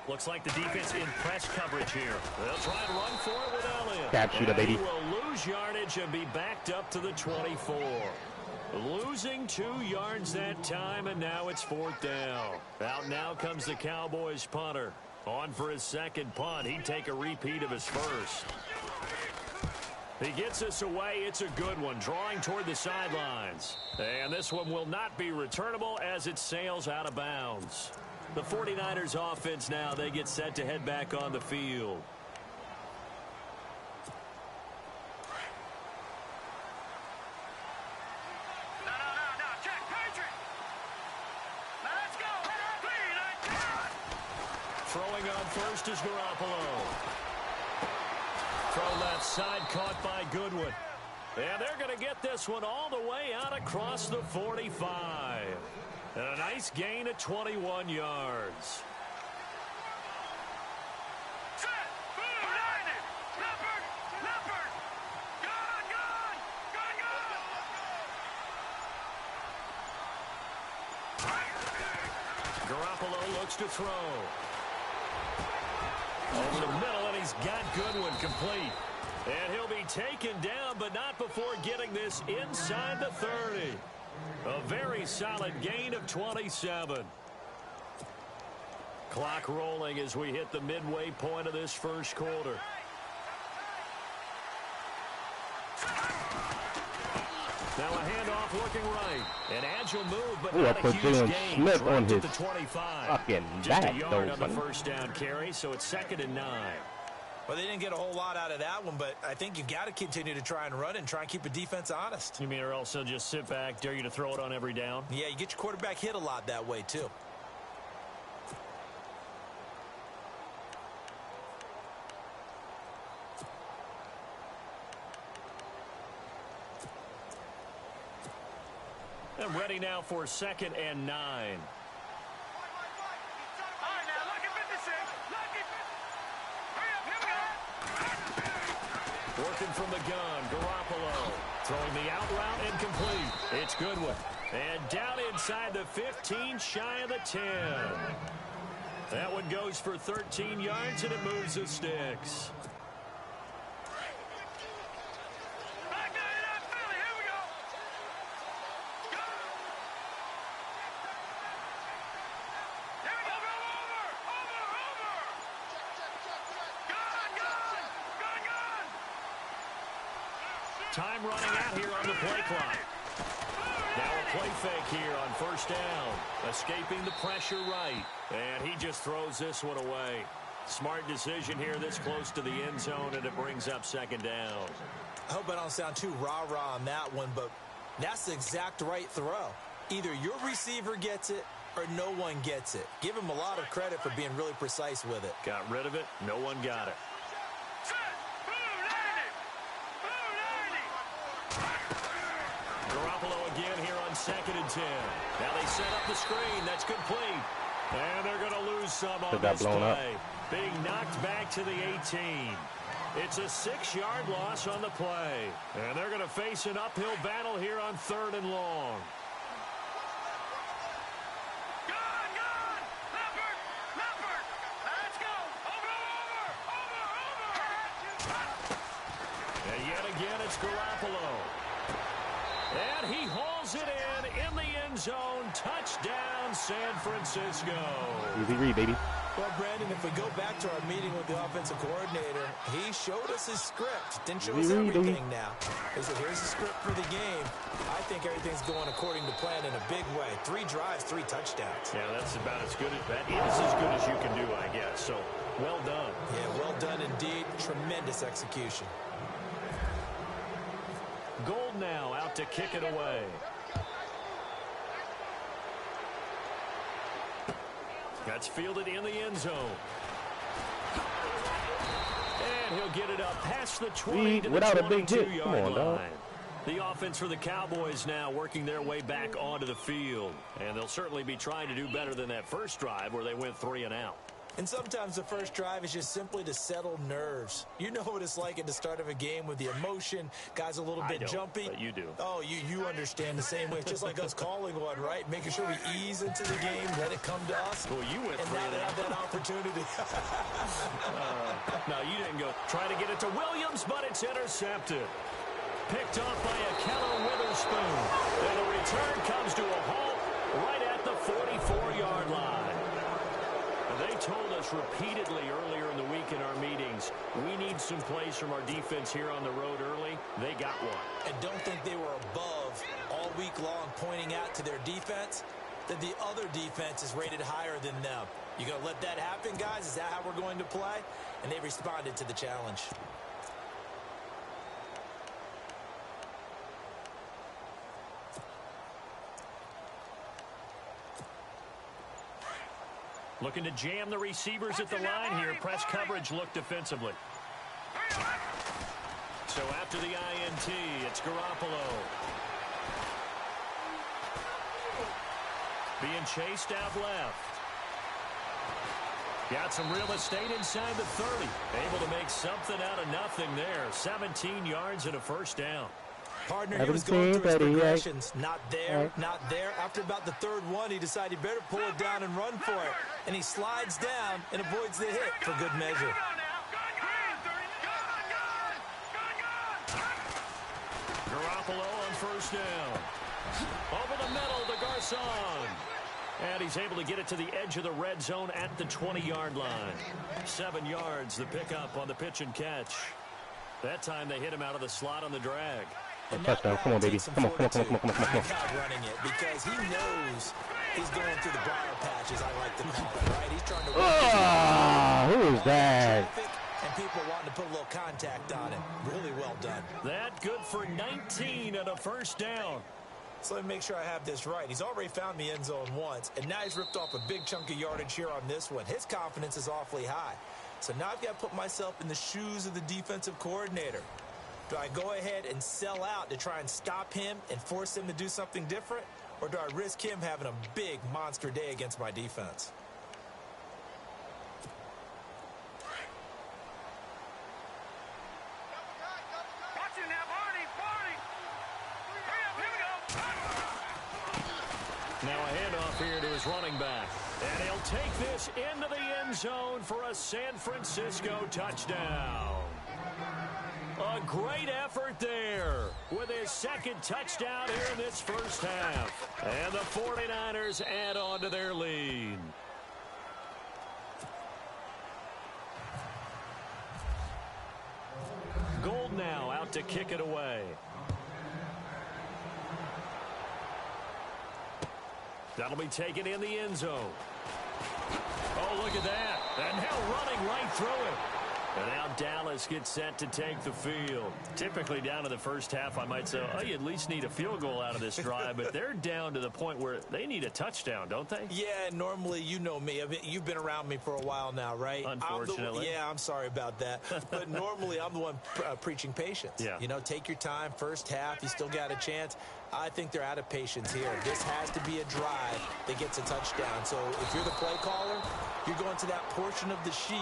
Looks like the defense in press coverage here. They'll try and run for it with Elliott. Capture the baby. He will lose yardage and be backed up to the 24. Losing 2 yards that time, and now it's 4th down. Out now comes the Cowboys punter. On for his 2nd punt. He'd take a repeat of his first. He gets us away. It's a good one, drawing toward the sidelines. And this one will not be returnable as it sails out of bounds. The 49ers offense now, they get set to head back on the field. Throwing on first is Garoppolo. Throw left side, caught by Goodwin. And they're going to get this one all the way out across the 45. And a nice gain of 21 yards. Garoppolo looks to throw. Over the middle, and he's got Goodwin complete. And he'll be taken down, but not before getting this inside the 30. A very solid gain of 27. Clock rolling as we hit the midway point of this first quarter. Now a handoff looking right. An agile move, but not a huge gain. Smith on his the 25. fucking Just back, a yard on the first down carry, so it's 2nd and 9. Well, they didn't get a whole lot out of that one, but I think you've got to continue to try and run and try and keep the defense honest. You mean or else they'll just sit back, dare you to throw it on every down? Yeah, you get your quarterback hit a lot that way, too. And ready now for 2nd and 9. Working from the gun, Garoppolo throwing the out route and complete. It's Goodwin. And down inside the 15, shy of the 10. That one goes for 13 yards, and it moves the sticks. Time running out here on the play clock. Now a play fake here on first down. Escaping the pressure right. And he just throws this one away. Smart decision here this close to the end zone, and it brings up 2nd down. I hope I don't sound too rah-rah on that one, but that's the exact right throw. Either your receiver gets it or no one gets it. Give him a lot of credit for being really precise with it. Got rid of it. No one got it. Garoppolo again here on 2nd and 10. Now they set up the screen. That's complete. And they're going to lose some on this play. Being knocked back to the 18. It's a 6-yard loss on the play. And they're going to face an uphill battle here on 3rd and long. And yet again, it's Garoppolo. And he hauls it in the end zone. Touchdown, San Francisco. Easy read, baby. Well, Brandon, if we go back to our meeting with the offensive coordinator, he showed us his script. Didn't show us everything now. He said, here's the script for the game. I think everything's going according to plan in a big way. 3 drives, 3 touchdowns. Yeah, that's about as good as that is as good as you can do, I guess. So, well done. Yeah, well done indeed. Tremendous execution. Gold now out to kick it away. That's fielded in the end zone. And he'll get it up past the 20 to the 22-yard line. The offense for the Cowboys now working their way back onto the field. And they'll certainly be trying to do better than that first drive where they went 3 and out. And sometimes the first drive is just simply to settle nerves. You know what it's like at the start of a game with the emotion. Guys a little bit jumpy. But you do. Oh, you understand the same way. It's just like us calling one, right? Making sure we ease into the game, let it come to us. Well, you went and now they have that opportunity. No, you didn't go. Try to get it to Williams, but it's intercepted. Picked off by a Keller Witherspoon. And the return comes to a halt right at the 44-yard line. They told us repeatedly earlier in the week in our meetings, we need some plays from our defense here on the road early. They got one. And don't think they were above all week long pointing out to their defense that the other defense is rated higher than them. You going to let that happen, guys? Is that how we're going to play? And they responded to the challenge. Looking to jam the receivers at the line here. Press coverage look defensively. So after the INT, it's Garoppolo. being chased out left. Got some real estate inside the 30. Able to make something out of nothing there. 17 yards and a first down. Partner, he was going through his progressions. Not there, not there. After about the third one, he decided he better pull it down and run for it. And he slides down and avoids the hit for good measure. Garoppolo on first down. Over the middle to Garcon. And he's able to get it to the edge of the red zone at the 20-yard line. 7 yards, the pickup on the pitch and catch. That time they hit him out of the slot on the drag. Touchdown. Come on, baby. Come on. Running it because he knows he's going through the briar patches, I like to call it, right? He's trying to who is that? And people wanting to put a little contact on him. Really well done. That good for 19 and a first down. So let me make sure I have this right. He's already found the end zone once, and now he's ripped off a big chunk of yardage here on this one. His confidence is awfully high. So now I've got to put myself in the shoes of the defensive coordinator. Do I go ahead and sell out to try and stop him and force him to do something different? Or do I risk him having a big monster day against my defense? Now a handoff here to his running back. And he'll take this into the end zone for a San Francisco touchdown. A great effort there with his second touchdown here in this first half. And the 49ers add on to their lead. Gold now out to kick it away. That'll be taken in the end zone. Oh, look at that. And now running right through it. And now Dallas gets set to take the field. Typically down to the first half, I might say, oh, you at least need a field goal out of this drive. But they're down to the point where they need a touchdown, don't they? Yeah, normally, you know me. You've been around me for a while now, right? Unfortunately. I'm sorry about that. But normally, I'm the one preaching patience. Yeah. You know, take your time. First half, you still got a chance. I think they're out of patience here. This has to be a drive that gets a touchdown. So if you're the play caller, you're going to that portion of the sheet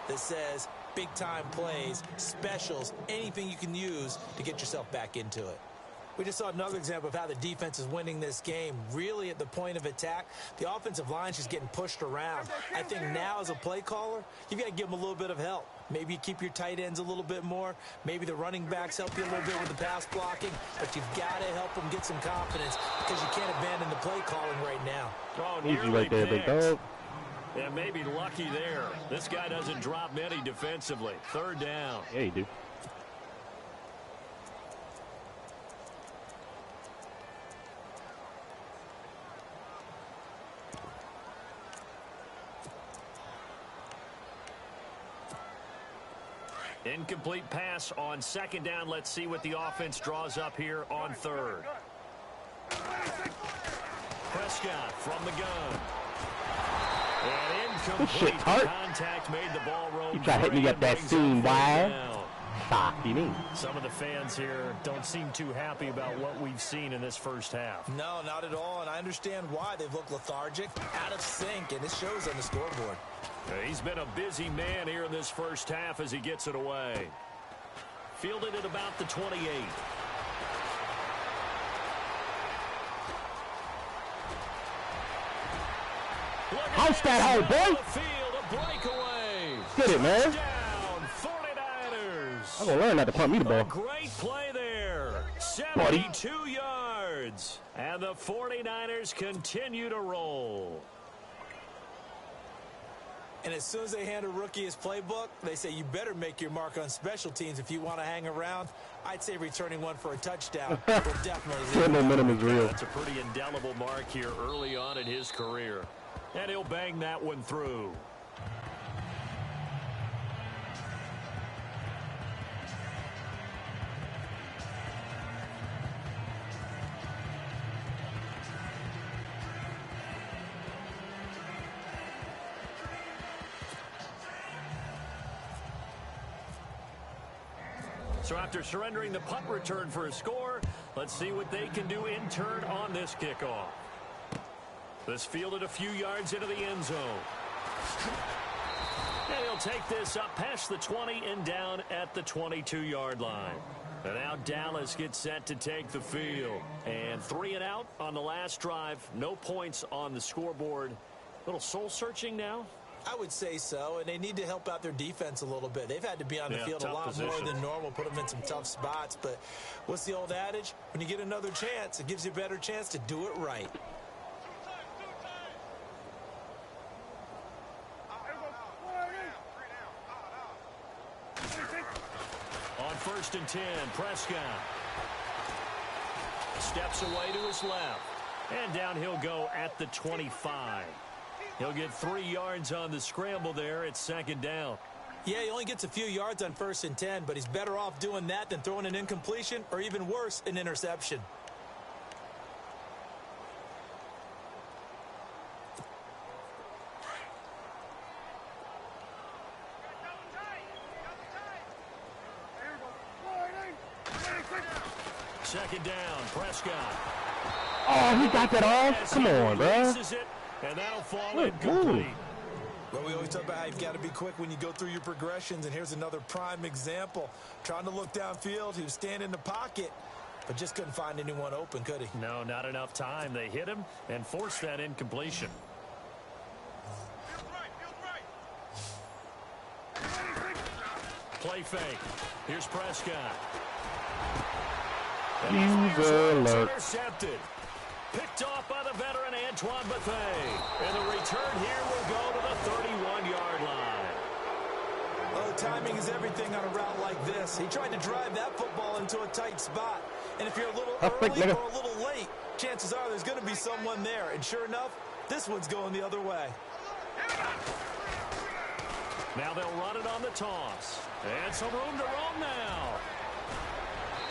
that says big-time plays, specials, anything you can use to get yourself back into it. We just saw another example of how the defense is winning this game. Really at the point of attack, the offensive line's just getting pushed around. I think now as a play caller, you've got to give them a little bit of help. Maybe you keep your tight ends a little bit more. Maybe the running backs help you a little bit with the pass blocking. But you've got to help them get some confidence because you can't abandon the play calling right now. Oh, Easy right there, big dog. Yeah, maybe lucky there. This guy doesn't drop many defensively. Third down. Yeah, you do. Incomplete pass on second down. Let's see what the offense draws up here on third. Prescott from the gun. And incomplete contact made the ball roll. You try to hit me up that seam, why? Stop, you mean? Some of the fans here don't seem too happy about what we've seen in this first half. No, not at all, and I understand why. They've looked lethargic, out of sync, and it shows on the scoreboard. He's been a busy man here in this first half as he gets it away. Fielded at about the 28. House that hole, boy. Field, a breakaway. Get it, man. Down, 49ers. I'm going to learn not to punt me the ball. A great play there. 72 yards. And the 49ers continue to roll. And as soon as they hand a rookie his playbook, they say you better make your mark on special teams if you want to hang around. I'd say returning one for a touchdown will definitely. The momentum is real. That's a pretty indelible mark here early on in his career. And he'll bang that one through. So after surrendering the punt return for a score, let's see what they can do in turn on this kickoff. This fielded a few yards into the end zone. And he'll take this up past the 20 and down at the 22-yard line. And now Dallas gets set to take the field. And 3 and out on the last drive. No points on the scoreboard. A little soul-searching now? I would say so, and they need to help out their defense a little bit. They've had to be on the field a lot more than normal, put them in some tough spots. But what's the old adage? When you get another chance, it gives you a better chance to do it right. On 1st and 10, Prescott steps away to his left. And down he'll go at the 25. He'll get 3 yards on the scramble there. It's 2nd down. Yeah, he only gets a few yards on 1st and 10, but he's better off doing that than throwing an incompletion or even worse, an interception. Second down, Prescott. Oh, he got that off? Come on, bro. And that'll fall incomplete. Well, we always talk about how you've got to be quick when you go through your progressions, and here's another prime example. Trying to look downfield, he was standing in the pocket, but just couldn't find anyone open, could he? No, not enough time. They hit him and forced that incompletion. Play fake. Here's Prescott. Intercepted. Picked off by the veteran Antoine Bethea. And the return here will go to the 31-yard line. Oh, timing is everything on a route like this. He tried to drive that football into a tight spot. And if you're a little early or a little late, chances are there's going to be someone there. And sure enough, this one's going the other way. Now they'll run it on the toss. And some room to roam now.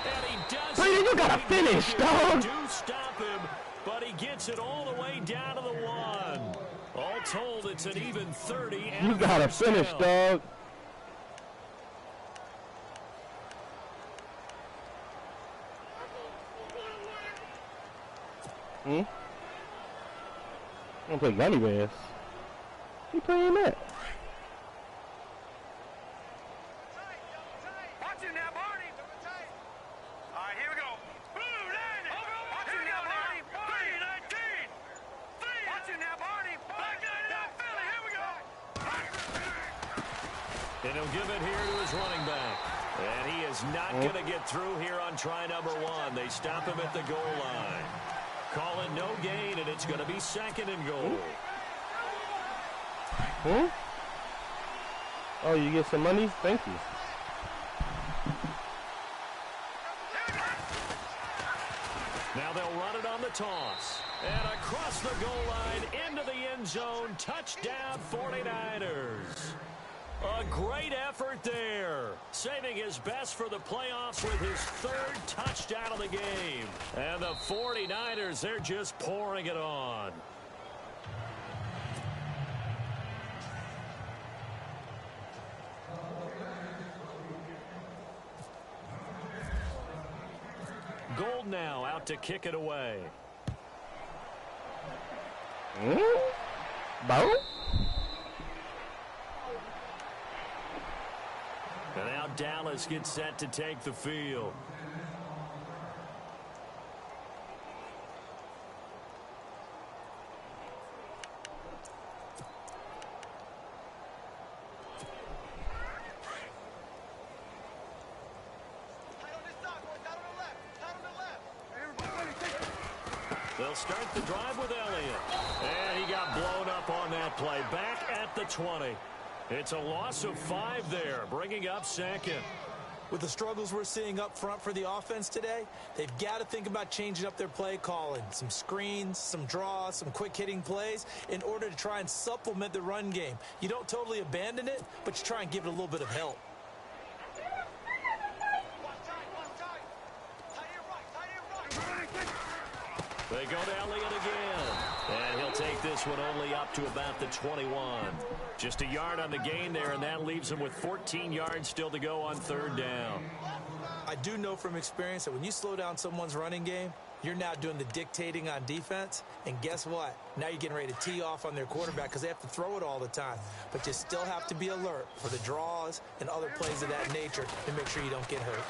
And he does it. You gotta finish, dog. Do stop him, but he gets it all the way down to the 1. All told, it's an even 30. And you gotta finish, dog. I'm gonna play gummy bears. You playing that? And he'll give it here to his running back. And he is not going to get through here on try number 1. They stop him at the goal line. Call it no gain, and it's going to be 2nd and goal. Oh, you get some money? Thank you. Now they'll run it on the toss. And across the goal line, into the end zone. Touchdown, 49ers. A great effort there. Saving his best for the playoffs with his 3rd touchdown of the game. And the 49ers, they're just pouring it on. Gold now out to kick it away. Bo? And now Dallas gets set to take the field. They'll start the drive with Elliott. And he got blown up on that play. Back at the 20. It's a loss of 5 there, bringing up 2nd. With the struggles we're seeing up front for the offense today, they've got to think about changing up their play calling. Some screens, some draws, some quick-hitting plays in order to try and supplement the run game. You don't totally abandon it, but you try and give it a little bit of help. They go to Elliott again. And he'll take this one only up to about the 21. Just a yard on the gain there, and that leaves him with 14 yards still to go on 3rd down. I do know from experience that when you slow down someone's running game, You're now doing the dictating on defense, and guess what? Now you're getting ready to tee off on their quarterback because they have to throw it all the time. But you still have to be alert for the draws and other plays of that nature to make sure you don't get hurt.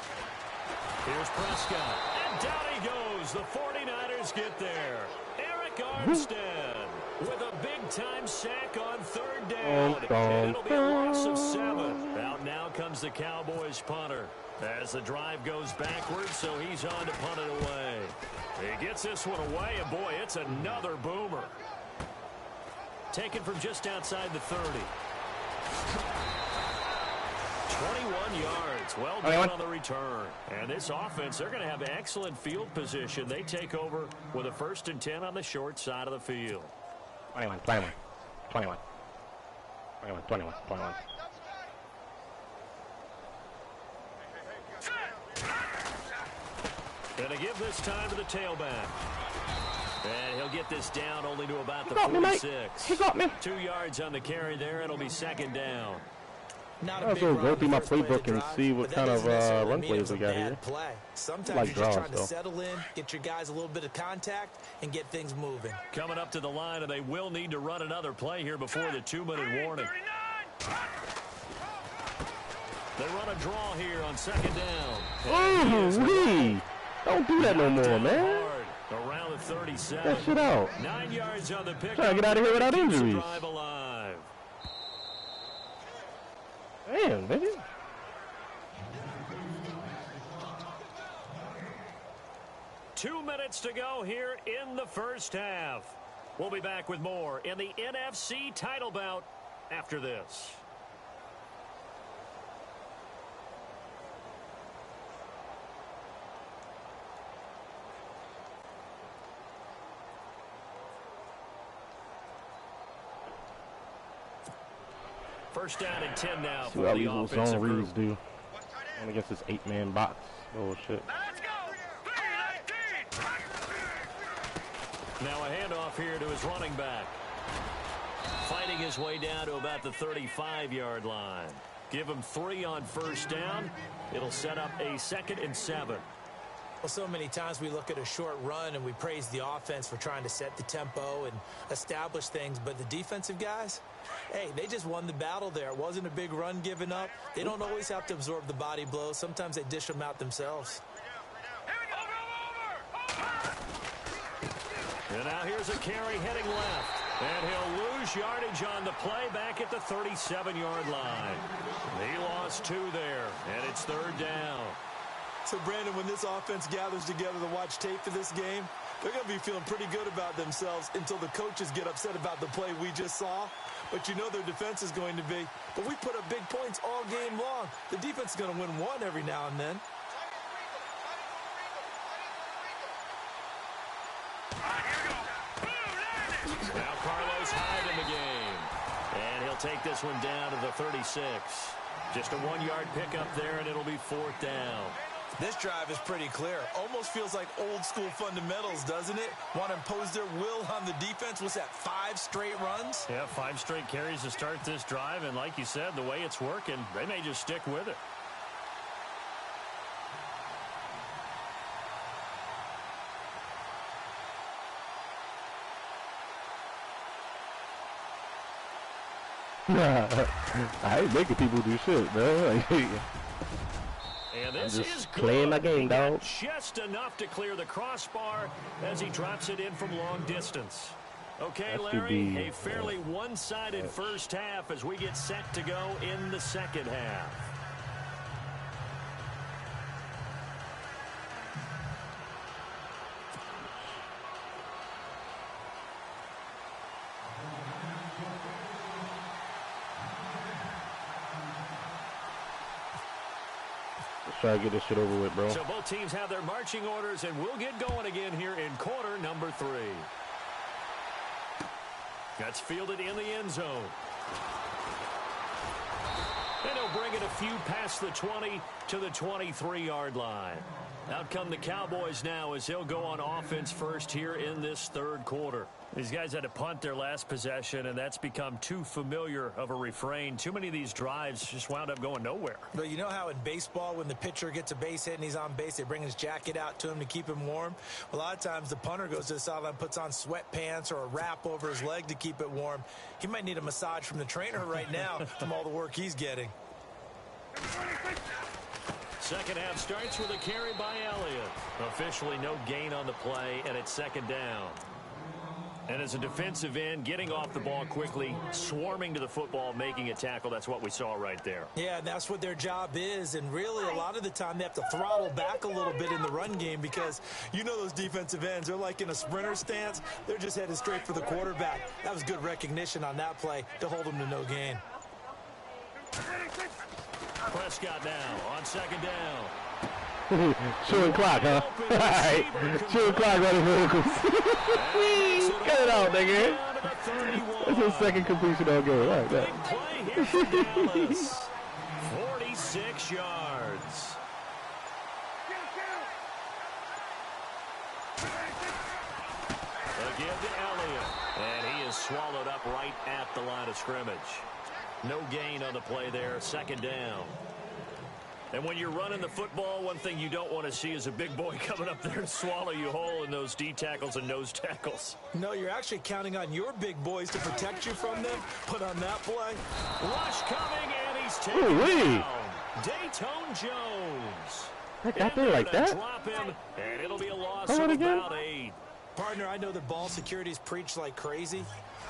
Here's Prescott, and down he goes. The 49ers get there. Eric Armstead with a big-time sack on third down. And it'll be a loss of 7. Out now comes the Cowboys punter as the drive goes backwards, so he's on to punt it away. He gets this one away, and boy, it's another boomer. Taken from just outside the 30. 21 yards. Well done on the return. And this offense, they're going to have excellent field position. They take over with a 1st and 10 on the short side of the field. 21. Going to give this time to the tailback. And he'll get this down only to about the 46. He got me. 2 yards on the carry there. It'll be 2nd down. Not I also go through my playbook and see what kind of run plays we got here. Sometimes you're just trying to settle in, get your guys a little bit of contact, and get things moving. Coming up to the line, and they will need to run another play here before the 2-minute warning. They run a draw here on 2nd down. Oh, don't do that no more, man. Around the 37. That shit out. 9 yards on the pick. Trying to get out of here without injuries. Drive alive. Damn, baby. Two minutes to go here in the first half. We'll be back with more in the NFC title bout after this. First down and 10 now for the offensive group. Do. And against this 8-man box. Oh, shit. Now a handoff here to his running back. Fighting his way down to about the 35-yard line. Give him 3 on first down. It'll set up a 2nd and 7. Well, so many times we look at a short run and we praise the offense for trying to set the tempo and establish things, but the defensive guys, hey, they just won the battle there. It wasn't a big run given up. They don't always have to absorb the body blows. Sometimes they dish them out themselves. And now here's a carry heading left. And he'll lose yardage on the play back at the 37-yard line. He lost 2 there, and it's 3rd down. So, Brandon, when this offense gathers together to watch tape for this game, they're going to be feeling pretty good about themselves until the coaches get upset about the play we just saw. But you know their defense is going to be. But we put up big points all game long. The defense is going to win one every now and then. Now Carlos Hyde in the game. And he'll take this one down to the 36. Just a 1-yard pickup there, and it'll be 4th down. This drive is pretty clear. Almost feels like old-school fundamentals, doesn't it? Want to impose their will on the defense. What's that, 5 straight runs? Yeah, 5 straight carries to start this drive, and like you said, the way it's working, they may just stick with it. I ain't making people do shit, man. And this is playing my game, dog. Just enough to clear the crossbar as he drops it in from long distance. Okay, Larry, a fairly one-sided first half as we get set to go in the second half. Try to get this shit over with, bro. So both teams have their marching orders, and we'll get going again here in quarter number 3. That's fielded in the end zone. And he'll bring bring it a few past the 20 to the 23-yard line. Out come the Cowboys now as they'll go on offense first here in this third quarter. These guys had to punt their last possession, and that's become too familiar of a refrain. Too many of these drives just wound up going nowhere. But you know how in baseball, when the pitcher gets a base hit and he's on base, they bring his jacket out to him to keep him warm? A lot of times the punter goes to the sideline, puts on sweatpants or a wrap over his leg to keep it warm. He might need a massage from the trainer right now from all the work he's getting. Second half starts with a carry by Elliott. Officially no gain on the play, and it's second down. And as a defensive end, getting off the ball quickly, swarming to the football, making a tackle, that's what we saw right there. Yeah, that's what their job is. And really, a lot of the time, they have to throttle back a little bit in the run game because you know those defensive ends, they're like in a sprinter stance. They're just headed straight for the quarterback. That was good recognition on that play to hold them to no gain. Prescott now on second down. Shooting clock, huh? All right. Shooting clock running miracles. Cut it out, nigga. That's his second completion all game. Right, big play here for Dallas. 46 yards. Again to Elliott. And he is swallowed up right at the line of scrimmage. No gain on the play there. Second down. And when you're running the football, one thing you don't want to see is a big boy coming up there and swallow you whole in those D tackles and nose tackles. No, you're actually counting on your big boys to protect you from them. Put on that play. Rush coming, and he's taken down. Dayton Jones. I got there like that? Drop him, and it'll be a loss of about 8. Partner, I know that ball security's preached like crazy,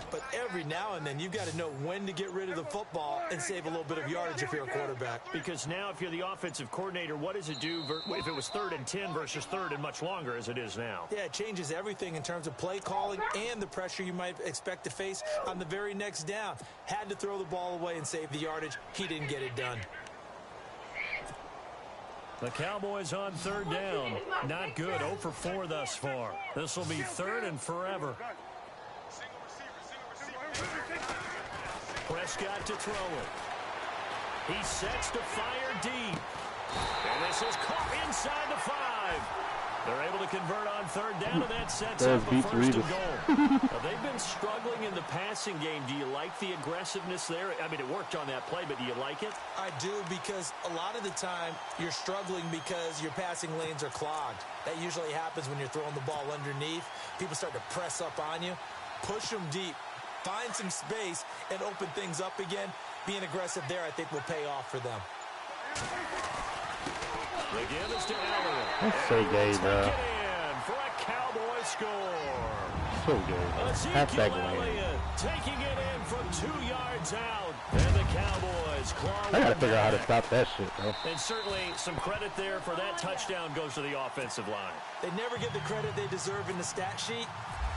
but every now and then you've got to know when to get rid of the football and save a little bit of yardage if you're a quarterback. Because now if you're the offensive coordinator, what does it do if it was 3rd and 10 versus 3rd and much longer as it is now? Yeah, it changes everything in terms of play calling and the pressure you might expect to face on the very next down. Had to throw the ball away and save the yardage. He didn't get it done. The Cowboys on 3rd down. Not good. 0 for 4 thus far. This will be 3rd and forever. Prescott to throw it. He sets to fire deep. And this is caught inside the 5. They're able to convert on 3rd down, and that sets up a 1st and goal. Now, they've been struggling in the passing game. Do you like the aggressiveness there? I mean, it worked on that play, but do you like it? I do, because a lot of the time you're struggling because your passing lanes are clogged. That usually happens when you're throwing the ball underneath. People start to press up on you. Push them deep. Find some space and open things up again. Being aggressive there, I think, will pay off for them. The give is to Elliott. That's so gay, bro. In for a Cowboy score. So gay. Halfback lane. Taking it in from 2 yards out. And the Cowboys claw. I gotta figure out how to stop that shit, bro. And certainly some credit there for that touchdown goes to the offensive line. They never get the credit they deserve in the stat sheet,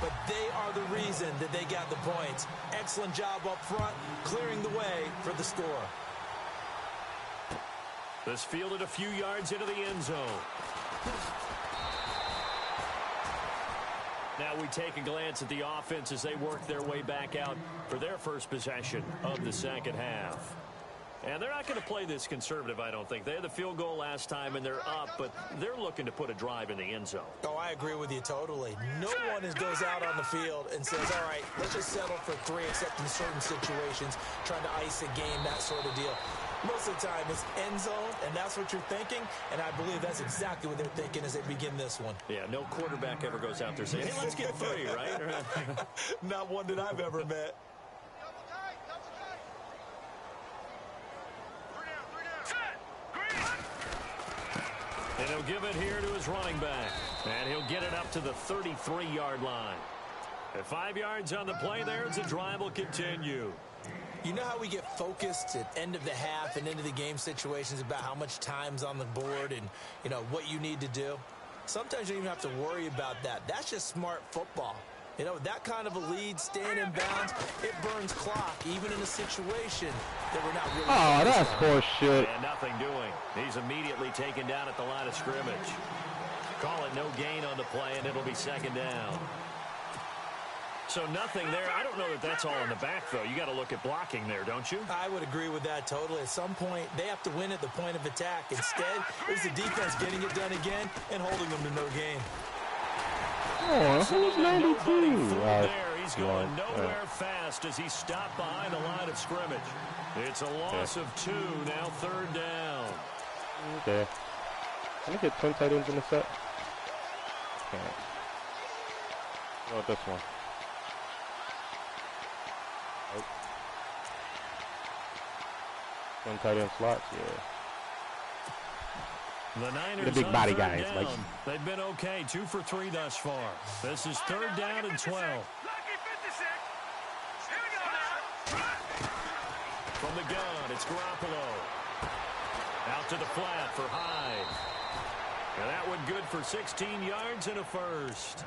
but they are the reason that they got the points. Excellent job up front, clearing the way for the score. This fielded a few yards into the end zone. Now we take a glance at the offense as they work their way back out for their first possession of the second half. And they're not going to play this conservative, I don't think. They had the field goal last time, and they're up, but they're looking to put a drive in the end zone. Oh, I agree with you totally. No one goes out on the field and says, all right, let's just settle for 3, except in certain situations, trying to ice a game, that sort of deal. Most of the time, it's end zone, and that's what you're thinking, and I believe that's exactly what they're thinking as they begin this one. Yeah, no quarterback ever goes out there saying, hey, let's get 3, right? Not one that I've ever met. And he'll give it here to his running back. And he'll get it up to the 33-yard line. At 5 yards on the play there, the drive will continue. You know how we get focused at end of the half and into the game situations about how much time's on the board and, you know, what you need to do? Sometimes you don't even have to worry about that. That's just smart football. You know, that kind of a lead, staying in bounds, it burns clock, even in a situation that we're not really. Oh, that's horseshit. And nothing doing. He's immediately taken down at the line of scrimmage. Call it no gain on the play, and it'll be second down. So nothing there. I don't know that that's all in the back, though. You got to look at blocking there, don't you? I would agree with that totally. At some point, they have to win at the point of attack. Instead, it was the defense getting it done again and holding them to no gain. Oh, who's 92? There, he's going nowhere fast as he stopped behind the line of scrimmage. It's a loss of 2, now 3rd down. Okay. Can I get 10 tight ends in the set? Can't. What about this one? Nope. 10 tight end slots, yeah. The Niners the big body guys. Down. Like, they've been okay, 2 for 3 thus far. This is 3rd down and 12. From the gun, it's Garoppolo. Out to the flat for Hyde. And that one good for 16 yards and a first.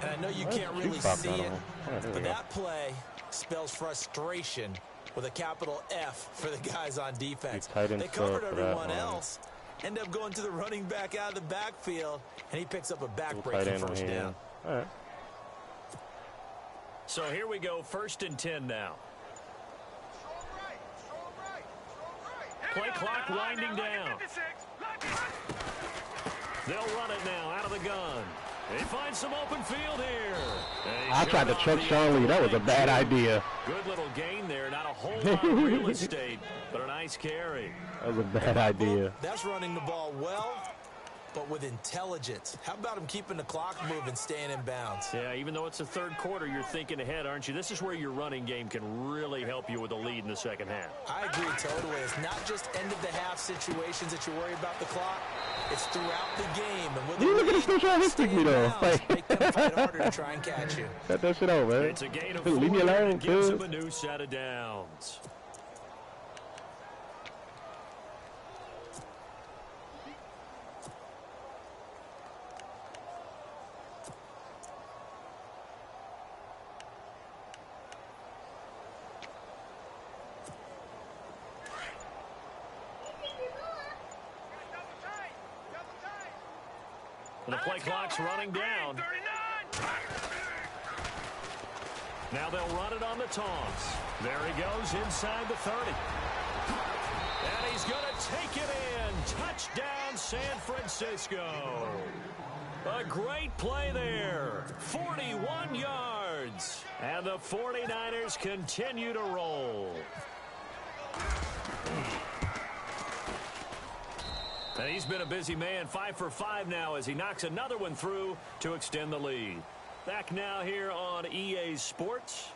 And I know you can't really see it, but that play spells frustration with a capital F for the guys on defense. They covered everyone else. End up going to the running back out of the backfield, and he picks up a backbreaking first down. All right. So here we go, 1st and 10 now. Play clock winding down. They'll run it now out of the gun. They find some open field here. I tried to truck Sean Lee. That was a bad idea. Good little gain there. Not a whole lot of real estate, but a nice carry. That was a bad idea. That's running the ball well, but with intelligence. How about him keeping the clock moving, staying in bounds? Yeah, even though it's the 3rd quarter, you're thinking ahead, aren't you? This is where your running game can really help you with a lead in the 2nd half. I agree totally. It's not just end-of-the-half situations that you worry about the clock. It's throughout the game. And with Look at this still trying to stick me, though. Make them fight harder to try and catch you. Cut that shit out, man. It's a gain of 4. Leave me alone, gives kid. him a new set of downs. The play clock's running down. Now they'll run it on the toss. There he goes inside the 30. And he's going to take it in. Touchdown, San Francisco. A great play there. 41 yards. And the 49ers continue to roll. And he's been a busy man, 5 for 5 now as he knocks another one through to extend the lead. Back now here on EA Sports.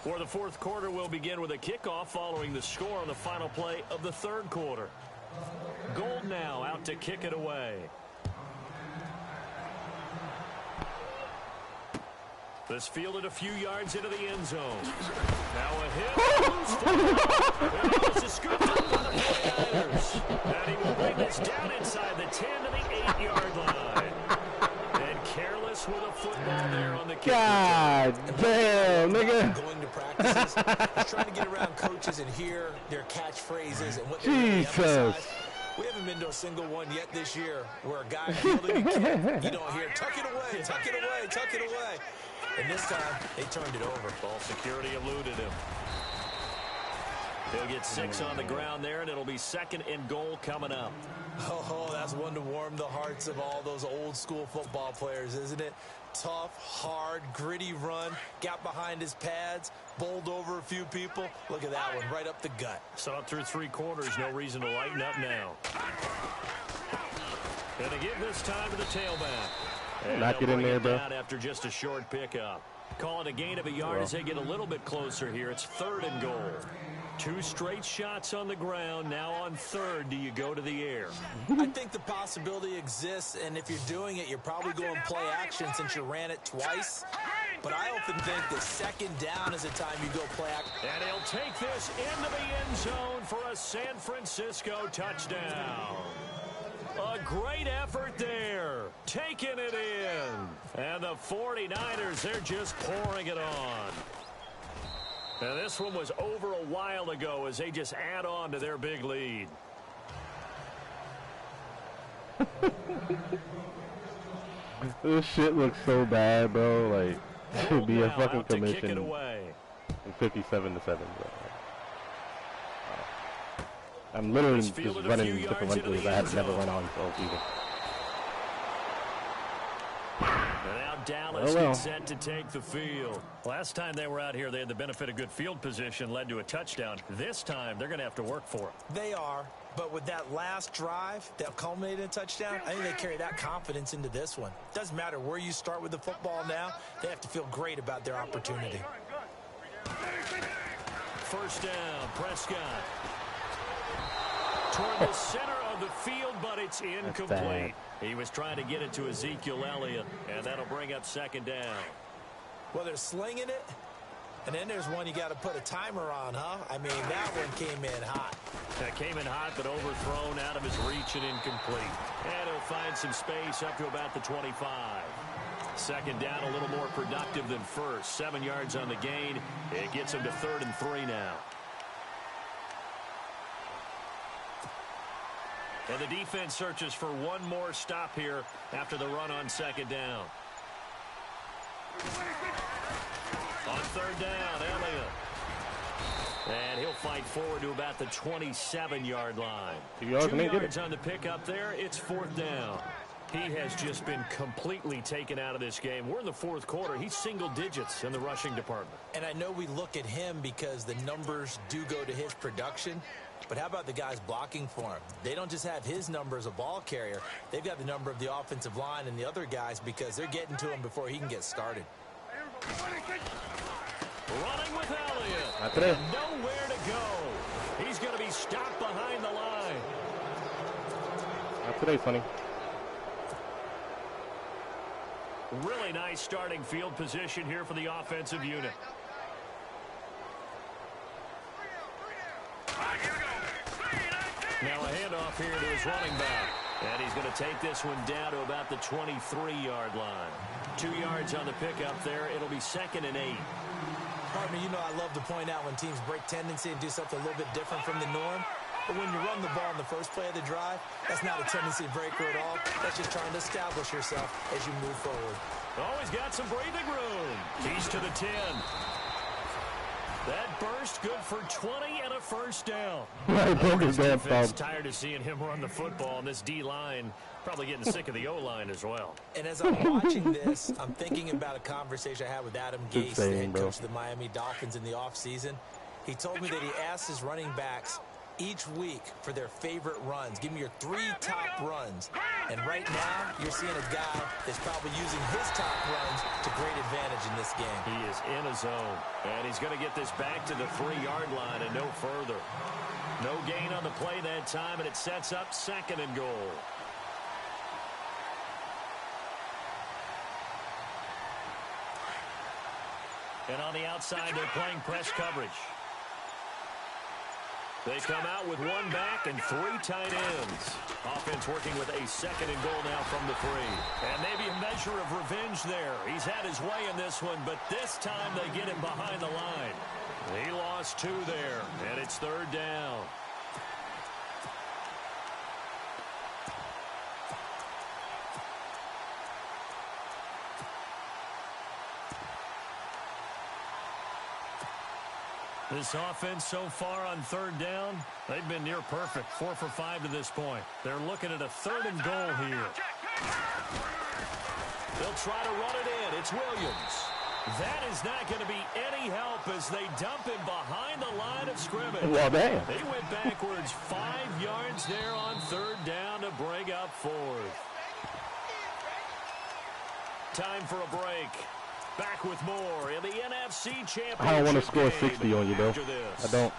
For the 4th quarter, we'll begin with a kickoff following the score on the final play of the 3rd quarter. Gold now out to kick it away. This fielded a few yards into the end zone. Now a hit. Almost a scoop up by the 49ers. And he will bring this down inside the 10 to the 8-yard line. And careless with a football there on the kick. God damn, nigga. Going to practices, he's trying to get around coaches and hear their catchphrases and what they really Jesus. emphasize. We haven't been to a single one yet this year where a guy fielding a kick, you don't hear, tuck it away, tuck it away, tuck it away. And this time, they turned it over. Ball security eluded him. He'll get 6 on the ground there, and it'll be 2nd and goal coming up. Oh, that's one to warm the hearts of all those old-school football players, isn't it? Tough, hard, gritty run, got behind his pads, bowled over a few people. Look at that one, right up the gut. Saw it through 3 quarters, no reason to lighten up now. And they give this time to the tailback. And Knock it in there, bro. After just a short pickup. Call it a gain of a yard as they get a little bit closer here. It's 3rd and goal. 2 straight shots on the ground. Now on 3rd, do you go to the air? I think the possibility exists, and if you're doing it, you're probably going play action since you ran it twice. But I often think that 2nd down is the time you go play action. And he'll take this into the end zone for a San Francisco touchdown. A great effort there. Taking it in. And the 49ers, they're just pouring it on. And this one was over a while ago as they just add on to their big lead. This shit looks so bad, bro. Like, Should be a fucking to kick it commission. away. 57-7. Bro. I'm literally just running different run plays I have never run on all season. And now Dallas gets set to take the field. Last time they were out here, they had the benefit of good field position, led to a touchdown. This time, they're going to have to work for it. They are, but with that last drive that culminated in a touchdown, I think they carry that confidence into this one. Doesn't matter where you start with the football now, they have to feel great about their opportunity. First down, Prescott. Toward the center of the field, but it's incomplete. He was trying to get it to Ezekiel Elliott, and that'll bring up second down. Well, they're slinging it, and then there's one you got to put a timer on, huh? I mean, that one came in hot. That came in hot, but overthrown out of his reach and incomplete. And he'll find some space up to about the 25. Second down, a little more productive than first. 7 yards on the gain. It gets him to 3rd and 3 now. And the defense searches for one more stop here after the run on second down. On third down, Elliott. And he'll fight forward to about the 27-yard line. 2 yards on the pickup there. It's 4th down. He has just been completely taken out of this game. We're in the 4th quarter. He's single digits in the rushing department. And I know we look at him because the numbers do go to his production. But how about the guys blocking for him? They don't just have his number as a ball carrier. They've got the number of the offensive line and the other guys because they're getting to him before he can get started. Running with Elliott. Nowhere to go. He's going to be stopped behind the line. Not today, Sonny. Really nice starting field position here for the offensive unit. Now a handoff here to his running back. And he's going to take this one down to about the 23-yard line. 2 yards on the pickup there. It'll be 2nd and 8. Partner, you know I love to point out when teams break tendency and do something a little bit different from the norm. But when you run the ball in the first play of the drive, that's not a tendency breaker at all. That's just trying to establish yourself as you move forward. Always got some breathing room. He's to the 10. That burst good for 20 and a first down. Tired of seeing him run the football, and this D-line probably getting sick of the O-line as well. And as I'm watching this, I'm thinking about a conversation I had with Adam Gase, the head coach of the Miami Dolphins in the offseason. He told me that he asked his running backs each week for their favorite runs. Give me your 3 top runs. And right now, you're seeing a guy that's probably using his top runs to great advantage in this game. He is in a zone, and he's going to get this back to the 3-yard line and no further. No gain on the play that time, and it sets up 2nd and goal. And on the outside, they're playing press coverage. They come out with 1 back and 3 tight ends. Offense working with a 2nd and goal now from the 3. And maybe a measure of revenge there. He's had his way in this one, but this time they get him behind the line. He lost 2 there, and it's 3rd down. This offense so far on 3rd down, they've been near perfect. 4 for 5 to this point. They're looking at a 3rd and goal here. They'll try to run it in. It's Williams. That is not going to be any help as they dump him behind the line of scrimmage. Well, damn. They went backwards 5 yards there on 3rd down to bring up 4th. Time for a break. Back with more in the NFC Championship. I don't want to score 60 on you, though. I don't.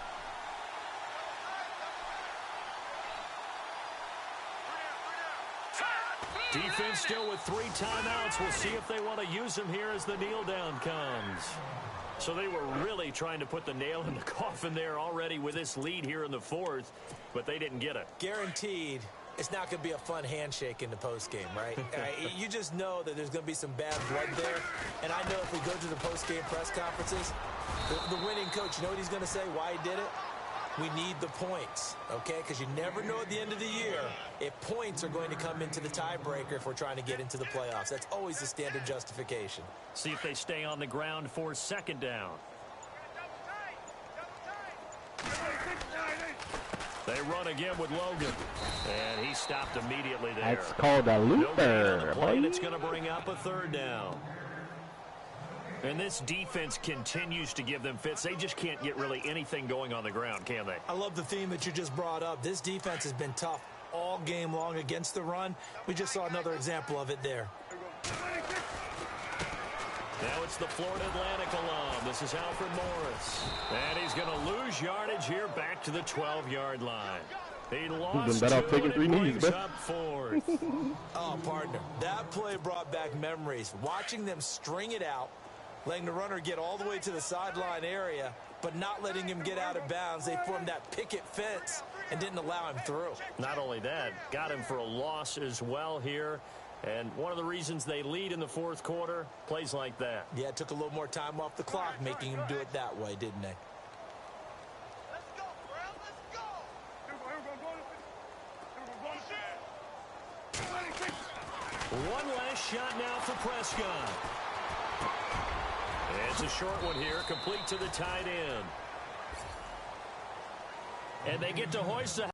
Defense still with 3 timeouts. We'll see if they want to use them here as the kneel down comes. So they were really trying to put the nail in the coffin there already with this lead here in the 4th, but they didn't get it. Guaranteed. It's not going to be a fun handshake in the postgame, right? You just know that there's going to be some bad blood there. And I know if we go to the postgame press conferences, the winning coach, you know what he's going to say, why he did it? We need the points, okay? Because you never know at the end of the year if points are going to come into the tiebreaker if we're trying to get into the playoffs. That's always the standard justification. See if they stay on the ground for second down. They run again with Logan. And he stopped immediately there. That's called a looper. And it's going to bring up a third down. And this defense continues to give them fits. They just can't get really anything going on the ground, can they? I love the theme that you just brought up. This defense has been tough all game long against the run. We just saw another example of it there. Now it's the Florida Atlantic alum. This is Alfred Morris. And he's going to lose yardage here back to the 12-yard line. He lost two, and it brings up fourth. Oh, partner, that play brought back memories. Watching them string it out, letting the runner get all the way to the sideline area, but not letting him get out of bounds. They formed that picket fence and didn't allow him through. Not only that, got him for a loss as well here. And one of the reasons they lead in the fourth quarter, plays like that. Yeah, it took a little more time off the clock, making him do it that way, didn't they? Let's go, Brown, let's go. One last shot now for Prescott. It's a short one here, complete to the tight end. And they get to hoist the